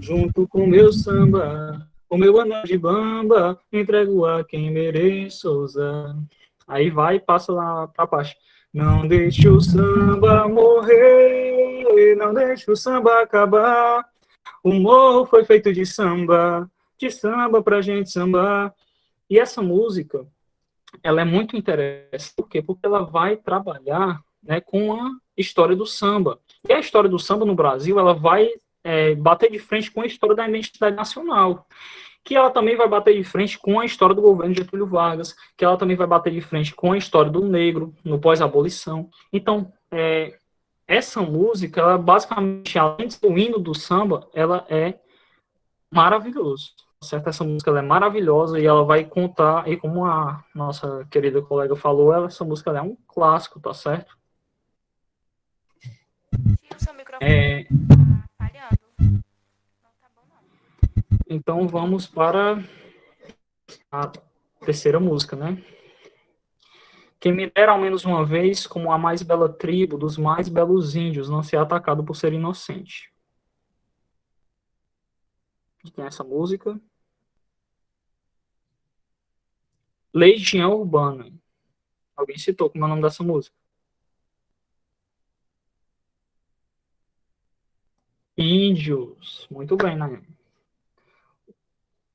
junto com meu samba, o meu andar de bamba, entrego a quem mereça usar. Aí vai e passa lá pra baixo. Não deixe o samba morrer, não deixe o samba acabar. O morro foi feito de samba pra gente sambar. E essa música, ela é muito interessante. Por quê? Porque ela vai trabalhar, né, com a história do samba. E a história do samba no Brasil, ela vai bater de frente com a história da identidade nacional, que ela também vai bater de frente com a história do governo de Getúlio Vargas, que ela também vai bater de frente com a história do negro no pós-abolição. Então, essa música, ela basicamente, além do hino do samba, ela é maravilhosa. Certo? Essa música ela é maravilhosa e ela vai contar, e como a nossa querida colega falou, essa música ela é um clássico, tá certo? Tio, seu microfone tá falhando. Não tá bom, não. Então vamos para a terceira música, né? Quem me dera ao menos uma vez, como a mais bela tribo dos mais belos índios, não ser atacado por ser inocente. Quem é essa música? Legião Urbana. Alguém citou como é o nome dessa música? Índios. Muito bem, né?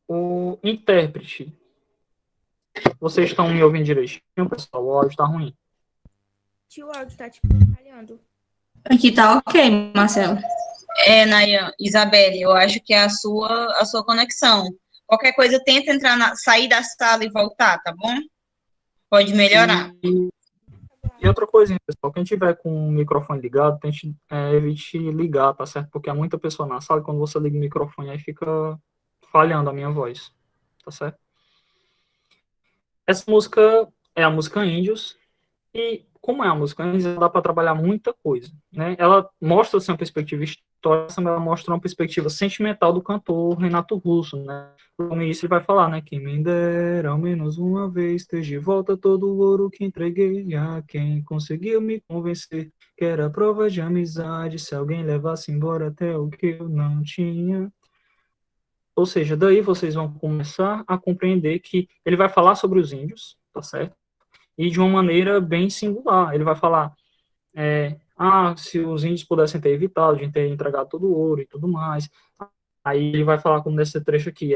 O intérprete. Vocês estão me ouvindo direitinho, pessoal? O áudio tá ruim. Tio, o áudio tá, falhando. Aqui tá ok, Marcelo. Nayan, Isabelle, eu acho que é a sua conexão. Qualquer coisa, tenta sair da sala e voltar, tá bom? Pode melhorar. E outra coisinha, pessoal, quem tiver com o microfone ligado, tente evite ligar, tá certo? Porque há muita pessoa na sala, quando você liga o microfone, aí fica falhando a minha voz, tá certo? Essa música é a música Índios, e como é a música Índios, dá para trabalhar muita coisa, né? Ela mostra assim, uma perspectiva histórica, mas ela mostra uma perspectiva sentimental do cantor Renato Russo, né? No início ele vai falar, né, que me dera ao menos uma vez ter de volta todo o ouro que entreguei a quem conseguiu me convencer que era prova de amizade se alguém levasse embora até o que eu não tinha. Ou seja, daí vocês vão começar a compreender que ele vai falar sobre os índios, tá certo? E de uma maneira bem singular. Ele vai falar, se os índios pudessem ter evitado de ter entregado todo o ouro e tudo mais. Aí ele vai falar como nesse trecho aqui,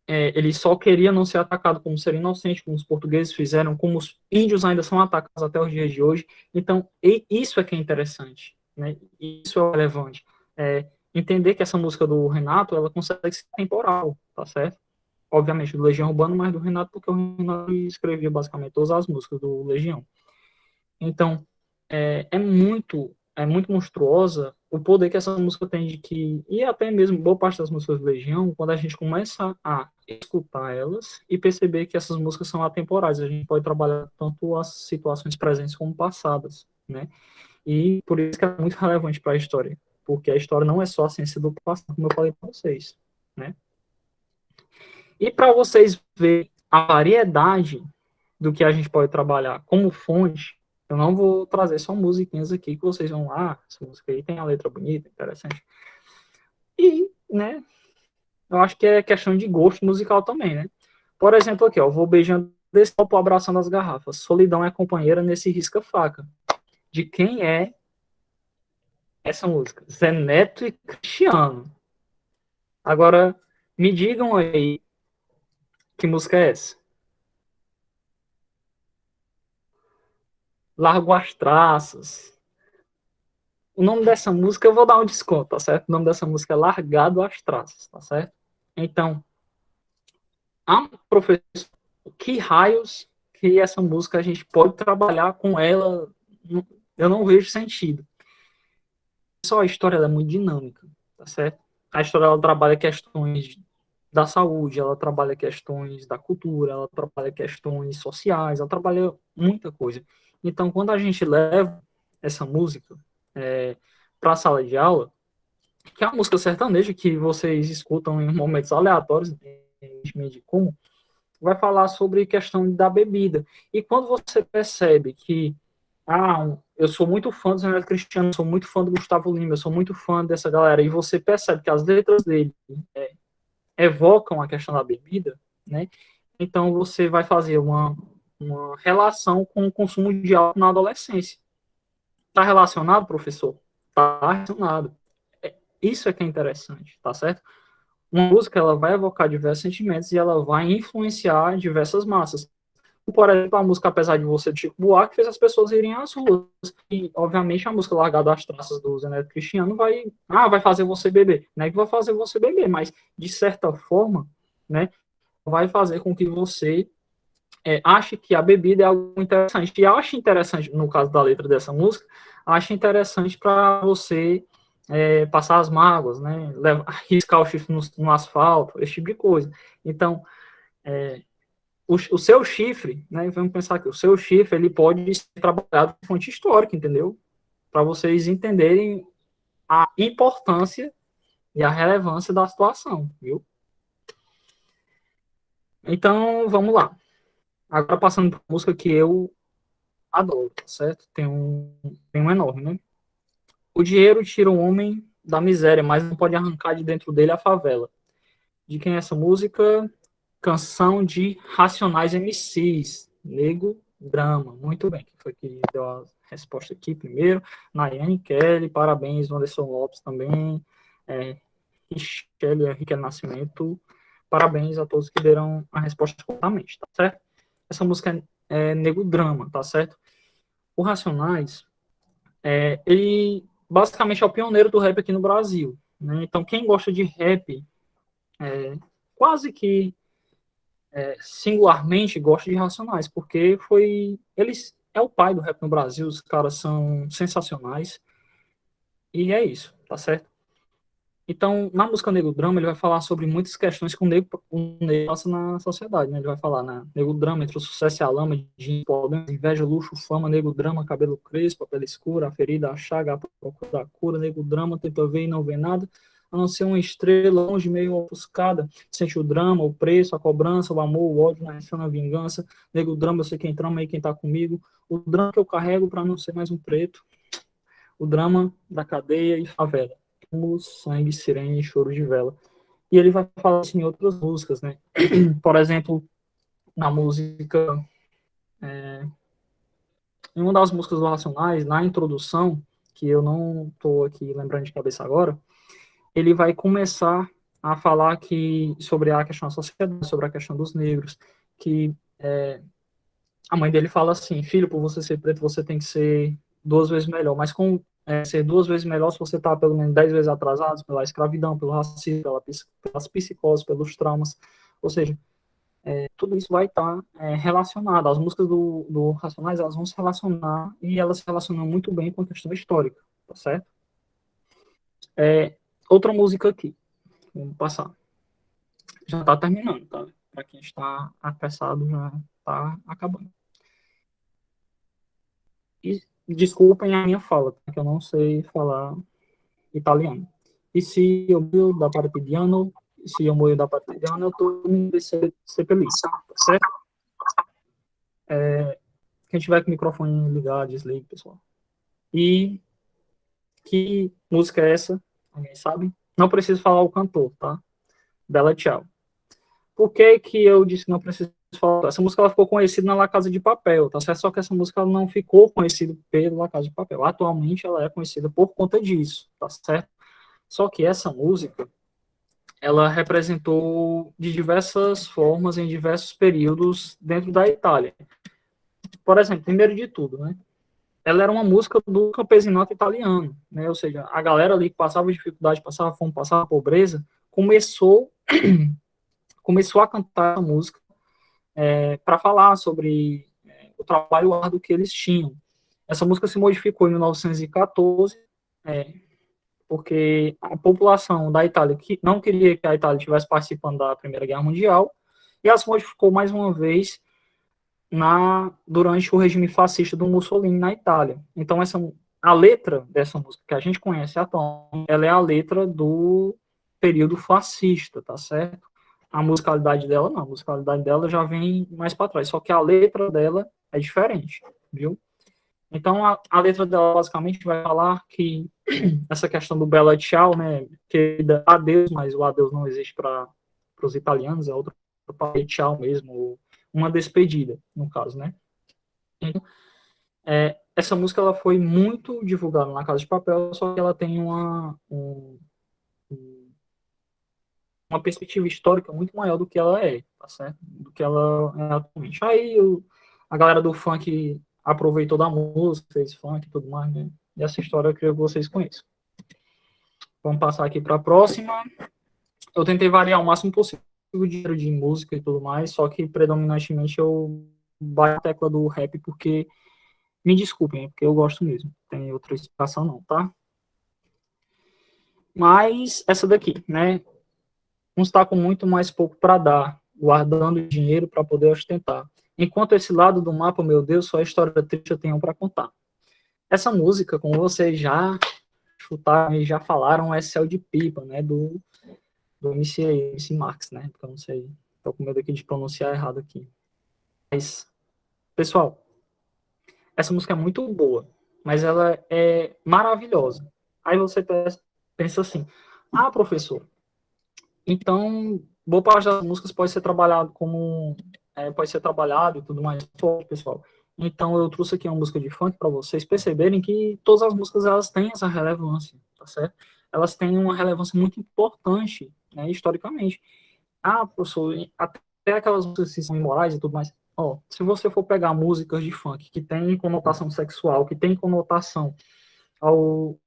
ele só queria não ser atacado como ser inocente, como os portugueses fizeram, como os índios ainda são atacados até os dias de hoje. Então, isso é que é interessante, né? Isso é o relevante. Entender que essa música do Renato, ela consegue ser temporal, tá certo? Obviamente do Legião Urbana, mas do Renato, porque o Renato escrevia basicamente todas as músicas do Legião. Então, é muito monstruosa o poder que essa música tem de que, e até mesmo boa parte das músicas do Legião, quando a gente começa a escutar elas e perceber que essas músicas são atemporais, a gente pode trabalhar tanto as situações presentes como passadas, né? E por isso que é muito relevante para a história, porque a história não é só a ciência do passado, como eu falei para vocês, né? E para vocês verem a variedade do que a gente pode trabalhar como fonte, eu não vou trazer só musiquinhas aqui que vocês vão lá, essa música aí tem a letra bonita, interessante. E, né, eu acho que é questão de gosto musical também, né? Por exemplo, aqui, ó, eu vou beijando desse copo abraçando as garrafas. Solidão é companheira nesse risca-faca. De quem é essa música? Zé Neto e Cristiano. Agora, me digam aí que música é essa? Largo as traças. O nome dessa música eu vou dar um desconto, tá certo? O nome dessa música é Largado às Traças, tá certo? Então, a professor, que raios que essa música a gente pode trabalhar com ela? Eu não vejo sentido. Só a história ela é muito dinâmica, tá certo? A história ela trabalha questões da saúde, ela trabalha questões da cultura, ela trabalha questões sociais, ela trabalha muita coisa. Então, quando a gente leva essa música para a sala de aula, que é uma música sertaneja que vocês escutam em momentos aleatórios, de como, vai falar sobre questão da bebida. E quando você percebe que eu sou muito fã do Zé Neto Cristiano, sou muito fã do Gustavo Lima, eu sou muito fã dessa galera, e você percebe que as letras dele evocam a questão da bebida, né? Então você vai fazer uma relação com o consumo de álcool na adolescência. Está relacionado, professor? Está relacionado. Isso é que é interessante, tá certo? Uma música ela vai evocar diversos sentimentos e ela vai influenciar diversas massas. Por exemplo, a música Apesar de Você, de Chico Buarque, fez as pessoas irem às ruas. E, obviamente, a música Largado às Traças do Zé Neto Cristiano vai fazer você beber. Não é que vai fazer você beber, mas, de certa forma, né, vai fazer com que você ache que a bebida é algo interessante. E acho interessante, no caso da letra dessa música, acho interessante para você passar as mágoas, né, riscar o chifre no asfalto, esse tipo de coisa. Então, o seu chifre, né, vamos pensar que o seu chifre ele pode ser trabalhado com fonte histórica, entendeu? Para vocês entenderem a importância e a relevância da situação, viu? Então, vamos lá. Agora passando para a música que eu adoro, tá certo? Tem um enorme, né? O dinheiro tira o homem da miséria, mas não pode arrancar de dentro dele a favela. De quem é essa música? Canção de Racionais MCs, Nego Drama. Muito bem, que foi que deu a resposta aqui primeiro. Nayane Kelly, parabéns, Anderson Lopes também. Richelle Henrique Nascimento, parabéns a todos que deram a resposta corretamente, tá certo? Essa música é Nego Drama, tá certo? O Racionais, ele basicamente é o pioneiro do rap aqui no Brasil, né? Então, quem gosta de rap, quase que singularmente gosto de Racionais, porque eles é o pai do rap no Brasil, os caras são sensacionais, e é isso, tá certo? Então, na música Negro Drama, ele vai falar sobre muitas questões que o negro passa na sociedade, né? Ele vai falar na Negro Drama, entre o sucesso e a lama, de problemas, inveja, luxo, fama, Negro Drama, cabelo crespo, a pele escura, a ferida, a chaga, a procura da cura, Negro Drama, tenta ver e não vê nada, a não ser uma estrela, longe, meio ofuscada, sente o drama, o preço, a cobrança, o amor, o ódio, na vingança, Negro Drama, eu sei quem trama e quem tá comigo, o drama que eu carrego para não ser mais um preto, o drama da cadeia e favela. Sangue, sirene e choro de vela. E ele vai falar assim, em outras músicas, né? Por exemplo, na música, em uma das músicas do Racionais, na introdução, que eu não estou aqui lembrando de cabeça agora, ele vai começar a falar sobre a questão da sociedade, sobre a questão dos negros, que a mãe dele fala assim, filho, por você ser preto, você tem que ser 2 vezes melhor, mas ser 2 vezes melhor se você está pelo menos 10 vezes atrasado pela escravidão, pelo racismo, pelas psicoses, pelos traumas, ou seja, tudo isso vai estar relacionado. As músicas do Racionais, elas vão se relacionar e elas se relacionam muito bem com a questão histórica, tá certo? Outra música aqui, vamos passar. Já está terminando, tá? Para quem está apressado, já está acabando. E desculpem a minha fala, porque eu não sei falar italiano. E se eu muoio da partigiano, eu tô me ser feliz, tá certo? Quem tiver com o microfone ligado, desligue, pessoal. E que música é essa? Alguém sabe? Não preciso falar o cantor, tá? Bella Ciao. Por que que eu disse que não preciso falar? Essa música ela ficou conhecida na La Casa de Papel, tá certo? Só que essa música ela não ficou conhecida pela La Casa de Papel. Atualmente ela é conhecida por conta disso, tá certo? Só que essa música ela representou de diversas formas em diversos períodos dentro da Itália. Por exemplo, primeiro de tudo, né? Ela era uma música do campesinato italiano, né? Ou seja, a galera ali que passava dificuldade, passava fome, passava pobreza, começou a cantar a música para falar sobre o trabalho árduo que eles tinham. Essa música se modificou em 1914, porque a população da Itália que não queria que a Itália estivesse participando da Primeira Guerra Mundial, e ela se modificou mais uma vez durante o regime fascista do Mussolini na Itália. Então, a letra dessa música que a gente conhece atualmente, ela é a letra do período fascista, tá certo? A musicalidade dela, não. A musicalidade dela já vem mais para trás. Só que a letra dela é diferente, viu? Então, a letra dela basicamente vai falar que essa questão do Bella Ciao, né? Que adeus, mas o adeus não existe para os italianos, é outro para tchau mesmo, uma despedida, no caso, né? Então, essa música ela foi muito divulgada na Casa de Papel, só que ela tem uma perspectiva histórica muito maior do que ela é, tá certo? Do que ela é atualmente. Aí a galera do funk aproveitou da música, fez funk e tudo mais, né? E essa história eu creio que vocês conheçam. Vamos passar aqui para a próxima. Eu tentei variar o máximo possível o dinheiro de música e tudo mais, só que predominantemente eu bato a tecla do rap porque, me desculpem, porque eu gosto mesmo. Tem outra explicação não, tá? Mas essa daqui, né? Uns está com muito mais pouco para dar, guardando dinheiro para poder ostentar. Enquanto esse lado do mapa, meu Deus, só história triste eu tenho para contar. Essa música, como vocês já chutaram e já falaram, é Céu de Pipa, né? Do MC Max, né? Porque eu não sei, tô com medo aqui de pronunciar errado aqui. Mas, pessoal, essa música é muito boa, mas ela é maravilhosa. Aí você pensa assim, professor, então, boa parte das músicas pode ser trabalhado pode ser trabalhado e tudo mais. Pô, pessoal, então eu trouxe aqui uma música de funk para vocês perceberem que todas as músicas elas têm essa relevância, tá certo? Elas têm uma relevância muito importante, né, historicamente. Professor, até aquelas músicas que são imorais e tudo mais. Se você for pegar músicas de funk que tem conotação sexual, que tem conotação ao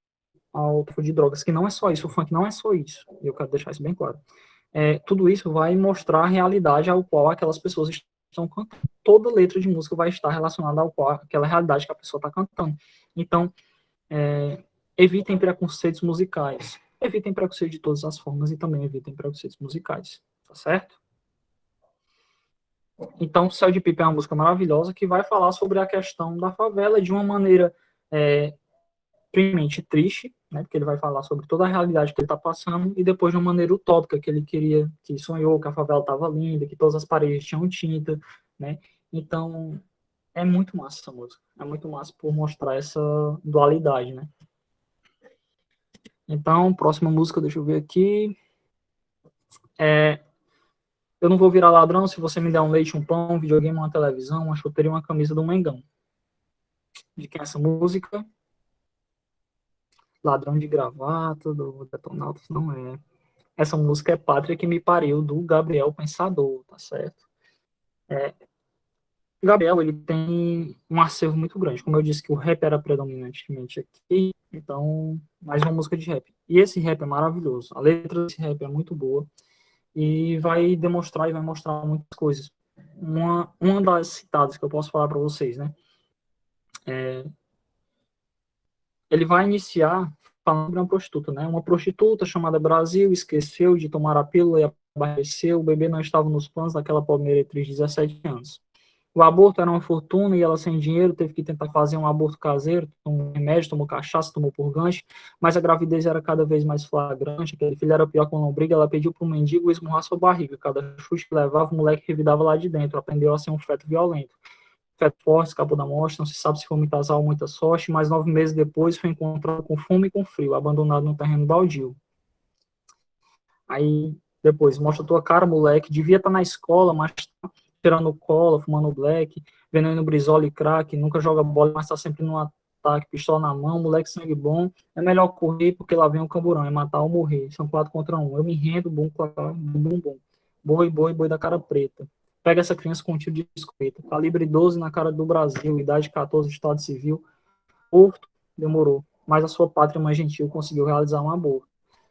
tráfico de drogas, que não é só isso, o funk não é só isso, e eu quero deixar isso bem claro. tudo isso vai mostrar a realidade ao qual aquelas pessoas estão cantando. Toda letra de música vai estar relacionada ao qual aquela realidade que a pessoa está cantando. Então, evitem preconceitos musicais. Evitem preconceito de todas as formas e também evitem preconceitos musicais. Tá certo? Então, Céu de Pipa é uma música maravilhosa que vai falar sobre a questão da favela de uma maneira primeiramente triste, né, porque ele vai falar sobre toda a realidade que ele está passando, e depois de uma maneira utópica, que ele queria, que sonhou que a favela estava linda, que todas as paredes tinham tinta, né? Então, é muito massa essa música. É muito massa por mostrar essa dualidade, né? Então, próxima música, deixa eu ver aqui. Eu não vou virar ladrão se você me der um leite, um pão, um videogame, uma televisão, uma chuteira e uma camisa do Mengão. De quem é essa música? Ladrão de Gravata, do Detonautas, não é. Essa música é Pátria que Me Pariu, do Gabriel Pensador, tá certo? O Gabriel, ele tem um acervo muito grande. Como eu disse que o rap era predominantemente aqui, então, mais uma música de rap. E esse rap é maravilhoso. A letra desse rap é muito boa e vai demonstrar e vai mostrar muitas coisas. Uma das citadas que eu posso falar para vocês, né? Ele vai iniciar falando sobre uma prostituta, né? Uma prostituta chamada Brasil esqueceu de tomar a pílula e aborreceu. O bebê não estava nos planos daquela pobre meretriz de 17 anos. O aborto era uma fortuna e ela, sem dinheiro, teve que tentar fazer um aborto caseiro, tomou remédio, tomou cachaça, tomou purgante, mas a gravidez era cada vez mais flagrante, aquele filho era pior que uma lombriga, ela pediu para o mendigo esmurrar sua barriga. Cada chute que levava, o moleque revidava lá de dentro, aprendeu a ser um feto violento. Feto forte, escapou da morte, não se sabe se foi muita azar ou muita sorte, mas 9 meses depois foi encontrado com fome e com frio, abandonado no terreno baldio. Aí, depois, mostra a tua cara, moleque, devia estar na escola, mas tá tirando cola, fumando black, vendendo brisola e crack, nunca joga bola, mas tá sempre no ataque, pistola na mão, moleque sangue bom, é melhor correr porque lá vem o camburão, é matar ou morrer, são 4 contra 1, eu me rendo, bum, bum, bum, boi, boi, boi da cara preta, pega essa criança com um tiro de escopeta, calibre 12 na cara do Brasil, idade 14, estado civil, Porto, demorou, mas a sua pátria mãe gentil conseguiu realizar um aborto.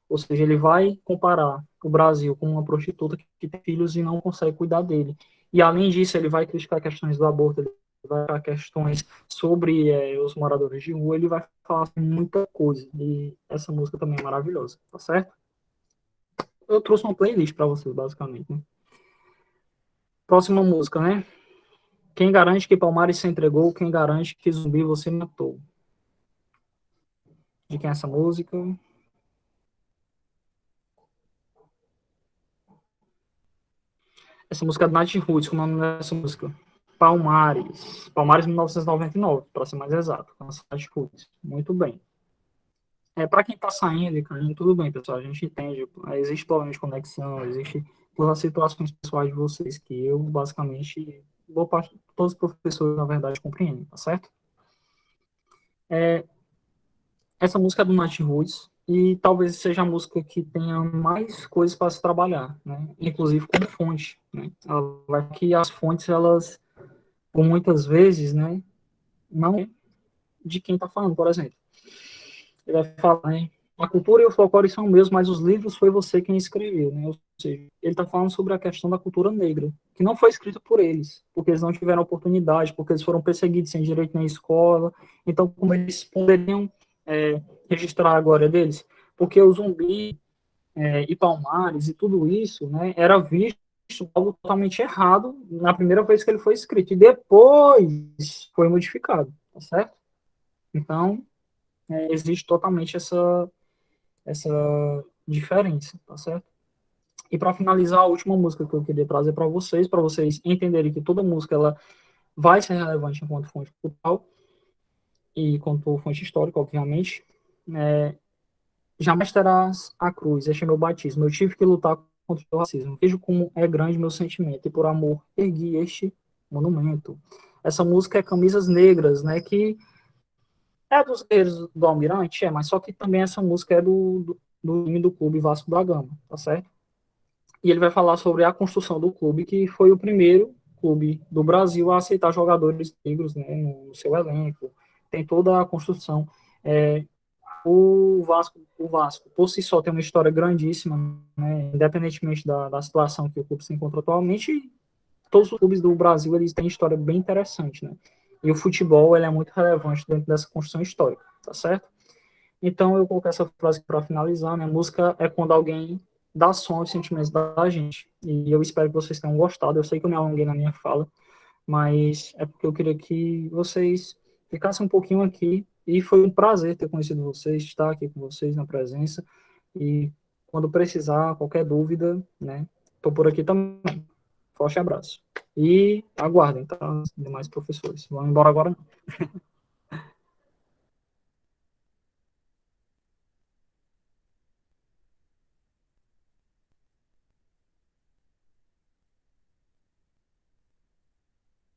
Ou seja, ele vai comparar o Brasil com uma prostituta que tem filhos e não consegue cuidar dele. E, além disso, ele vai criticar questões do aborto, ele vai criticar questões sobre os moradores de rua, ele vai falar muita coisa. E essa música também é maravilhosa, tá certo? Eu trouxe uma playlist para vocês, basicamente. Né? Próxima música, né? Quem garante que Palmares se entregou? Quem garante que Zumbi você matou? De quem é essa música? Essa música é do Nath Roots, como é o nome dessa música? Palmares. Palmares 1999, para ser mais exato. Nath Roots. Muito bem. Para quem está saindo e caindo, tudo bem, pessoal. A gente entende. Existe problema de conexão, existe todas as situações pessoais de vocês que eu, basicamente, boa parte, todos os professores, na verdade, compreendem, tá certo? Essa música é do Nath Roots e talvez seja a música que tenha mais coisas para se trabalhar, né? Inclusive como fonte, né? Ela vai que as fontes, elas, por muitas vezes, né, não é de quem está falando, por exemplo. Ele vai falar, né, a cultura e o folclore são meus, mas os livros foi você quem escreveu, né? Ou seja, ele está falando sobre a questão da cultura negra, que não foi escrita por eles, porque eles não tiveram oportunidade, porque eles foram perseguidos sem direito na escola. Então, como eles poderiam registrar a glória deles? Porque o Zumbi e Palmares e tudo isso, né, era visto algo totalmente errado na primeira vez que ele foi escrito, e depois foi modificado, tá certo? Então, existe totalmente essa diferença, tá certo? E para finalizar, a última música que eu queria trazer para vocês entenderem que toda música ela vai ser relevante enquanto fonte cultural e quanto fonte histórica, obviamente. Jamais terás a cruz, este é meu batismo. Eu tive que lutar contra o racismo. Vejo como é grande meu sentimento e por amor ergui este monumento. Essa música é Camisas Negras, né, que é dos guerreiros do Almirante, mas só que também essa música é do time do clube Vasco da Gama, tá certo? E ele vai falar sobre a construção do clube, que foi o primeiro clube do Brasil a aceitar jogadores negros, né, no seu elenco. Tem toda a construção. o Vasco, por si só, tem uma história grandíssima, né? Independentemente da situação que o clube se encontra atualmente, todos os clubes do Brasil, eles têm história bem interessante, né? E o futebol, ele é muito relevante dentro dessa construção histórica, tá certo? Então, eu coloquei essa frase para finalizar, né? Música é quando alguém dá som aos sentimentos da gente. E eu espero que vocês tenham gostado. Eu sei que eu me alonguei na minha fala, mas é porque eu queria que vocês ficassem um pouquinho aqui. E foi um prazer ter conhecido vocês, estar aqui com vocês na presença. E quando precisar, qualquer dúvida, né? Estou por aqui também. Forte abraço. E aguardem, tá? Os demais professores. Vão embora agora não.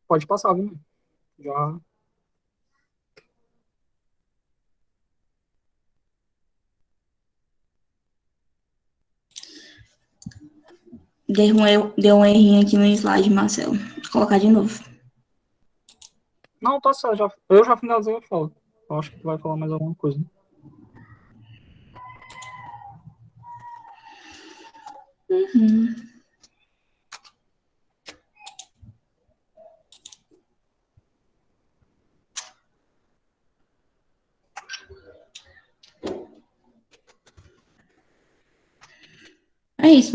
Pode passar, viu? Já. Deu um errinho aqui no slide, Marcelo. Vou colocar de novo. Não, tá certo. Eu já finalizei a fala. Eu acho que tu vai falar mais alguma coisa. Uhum. É isso.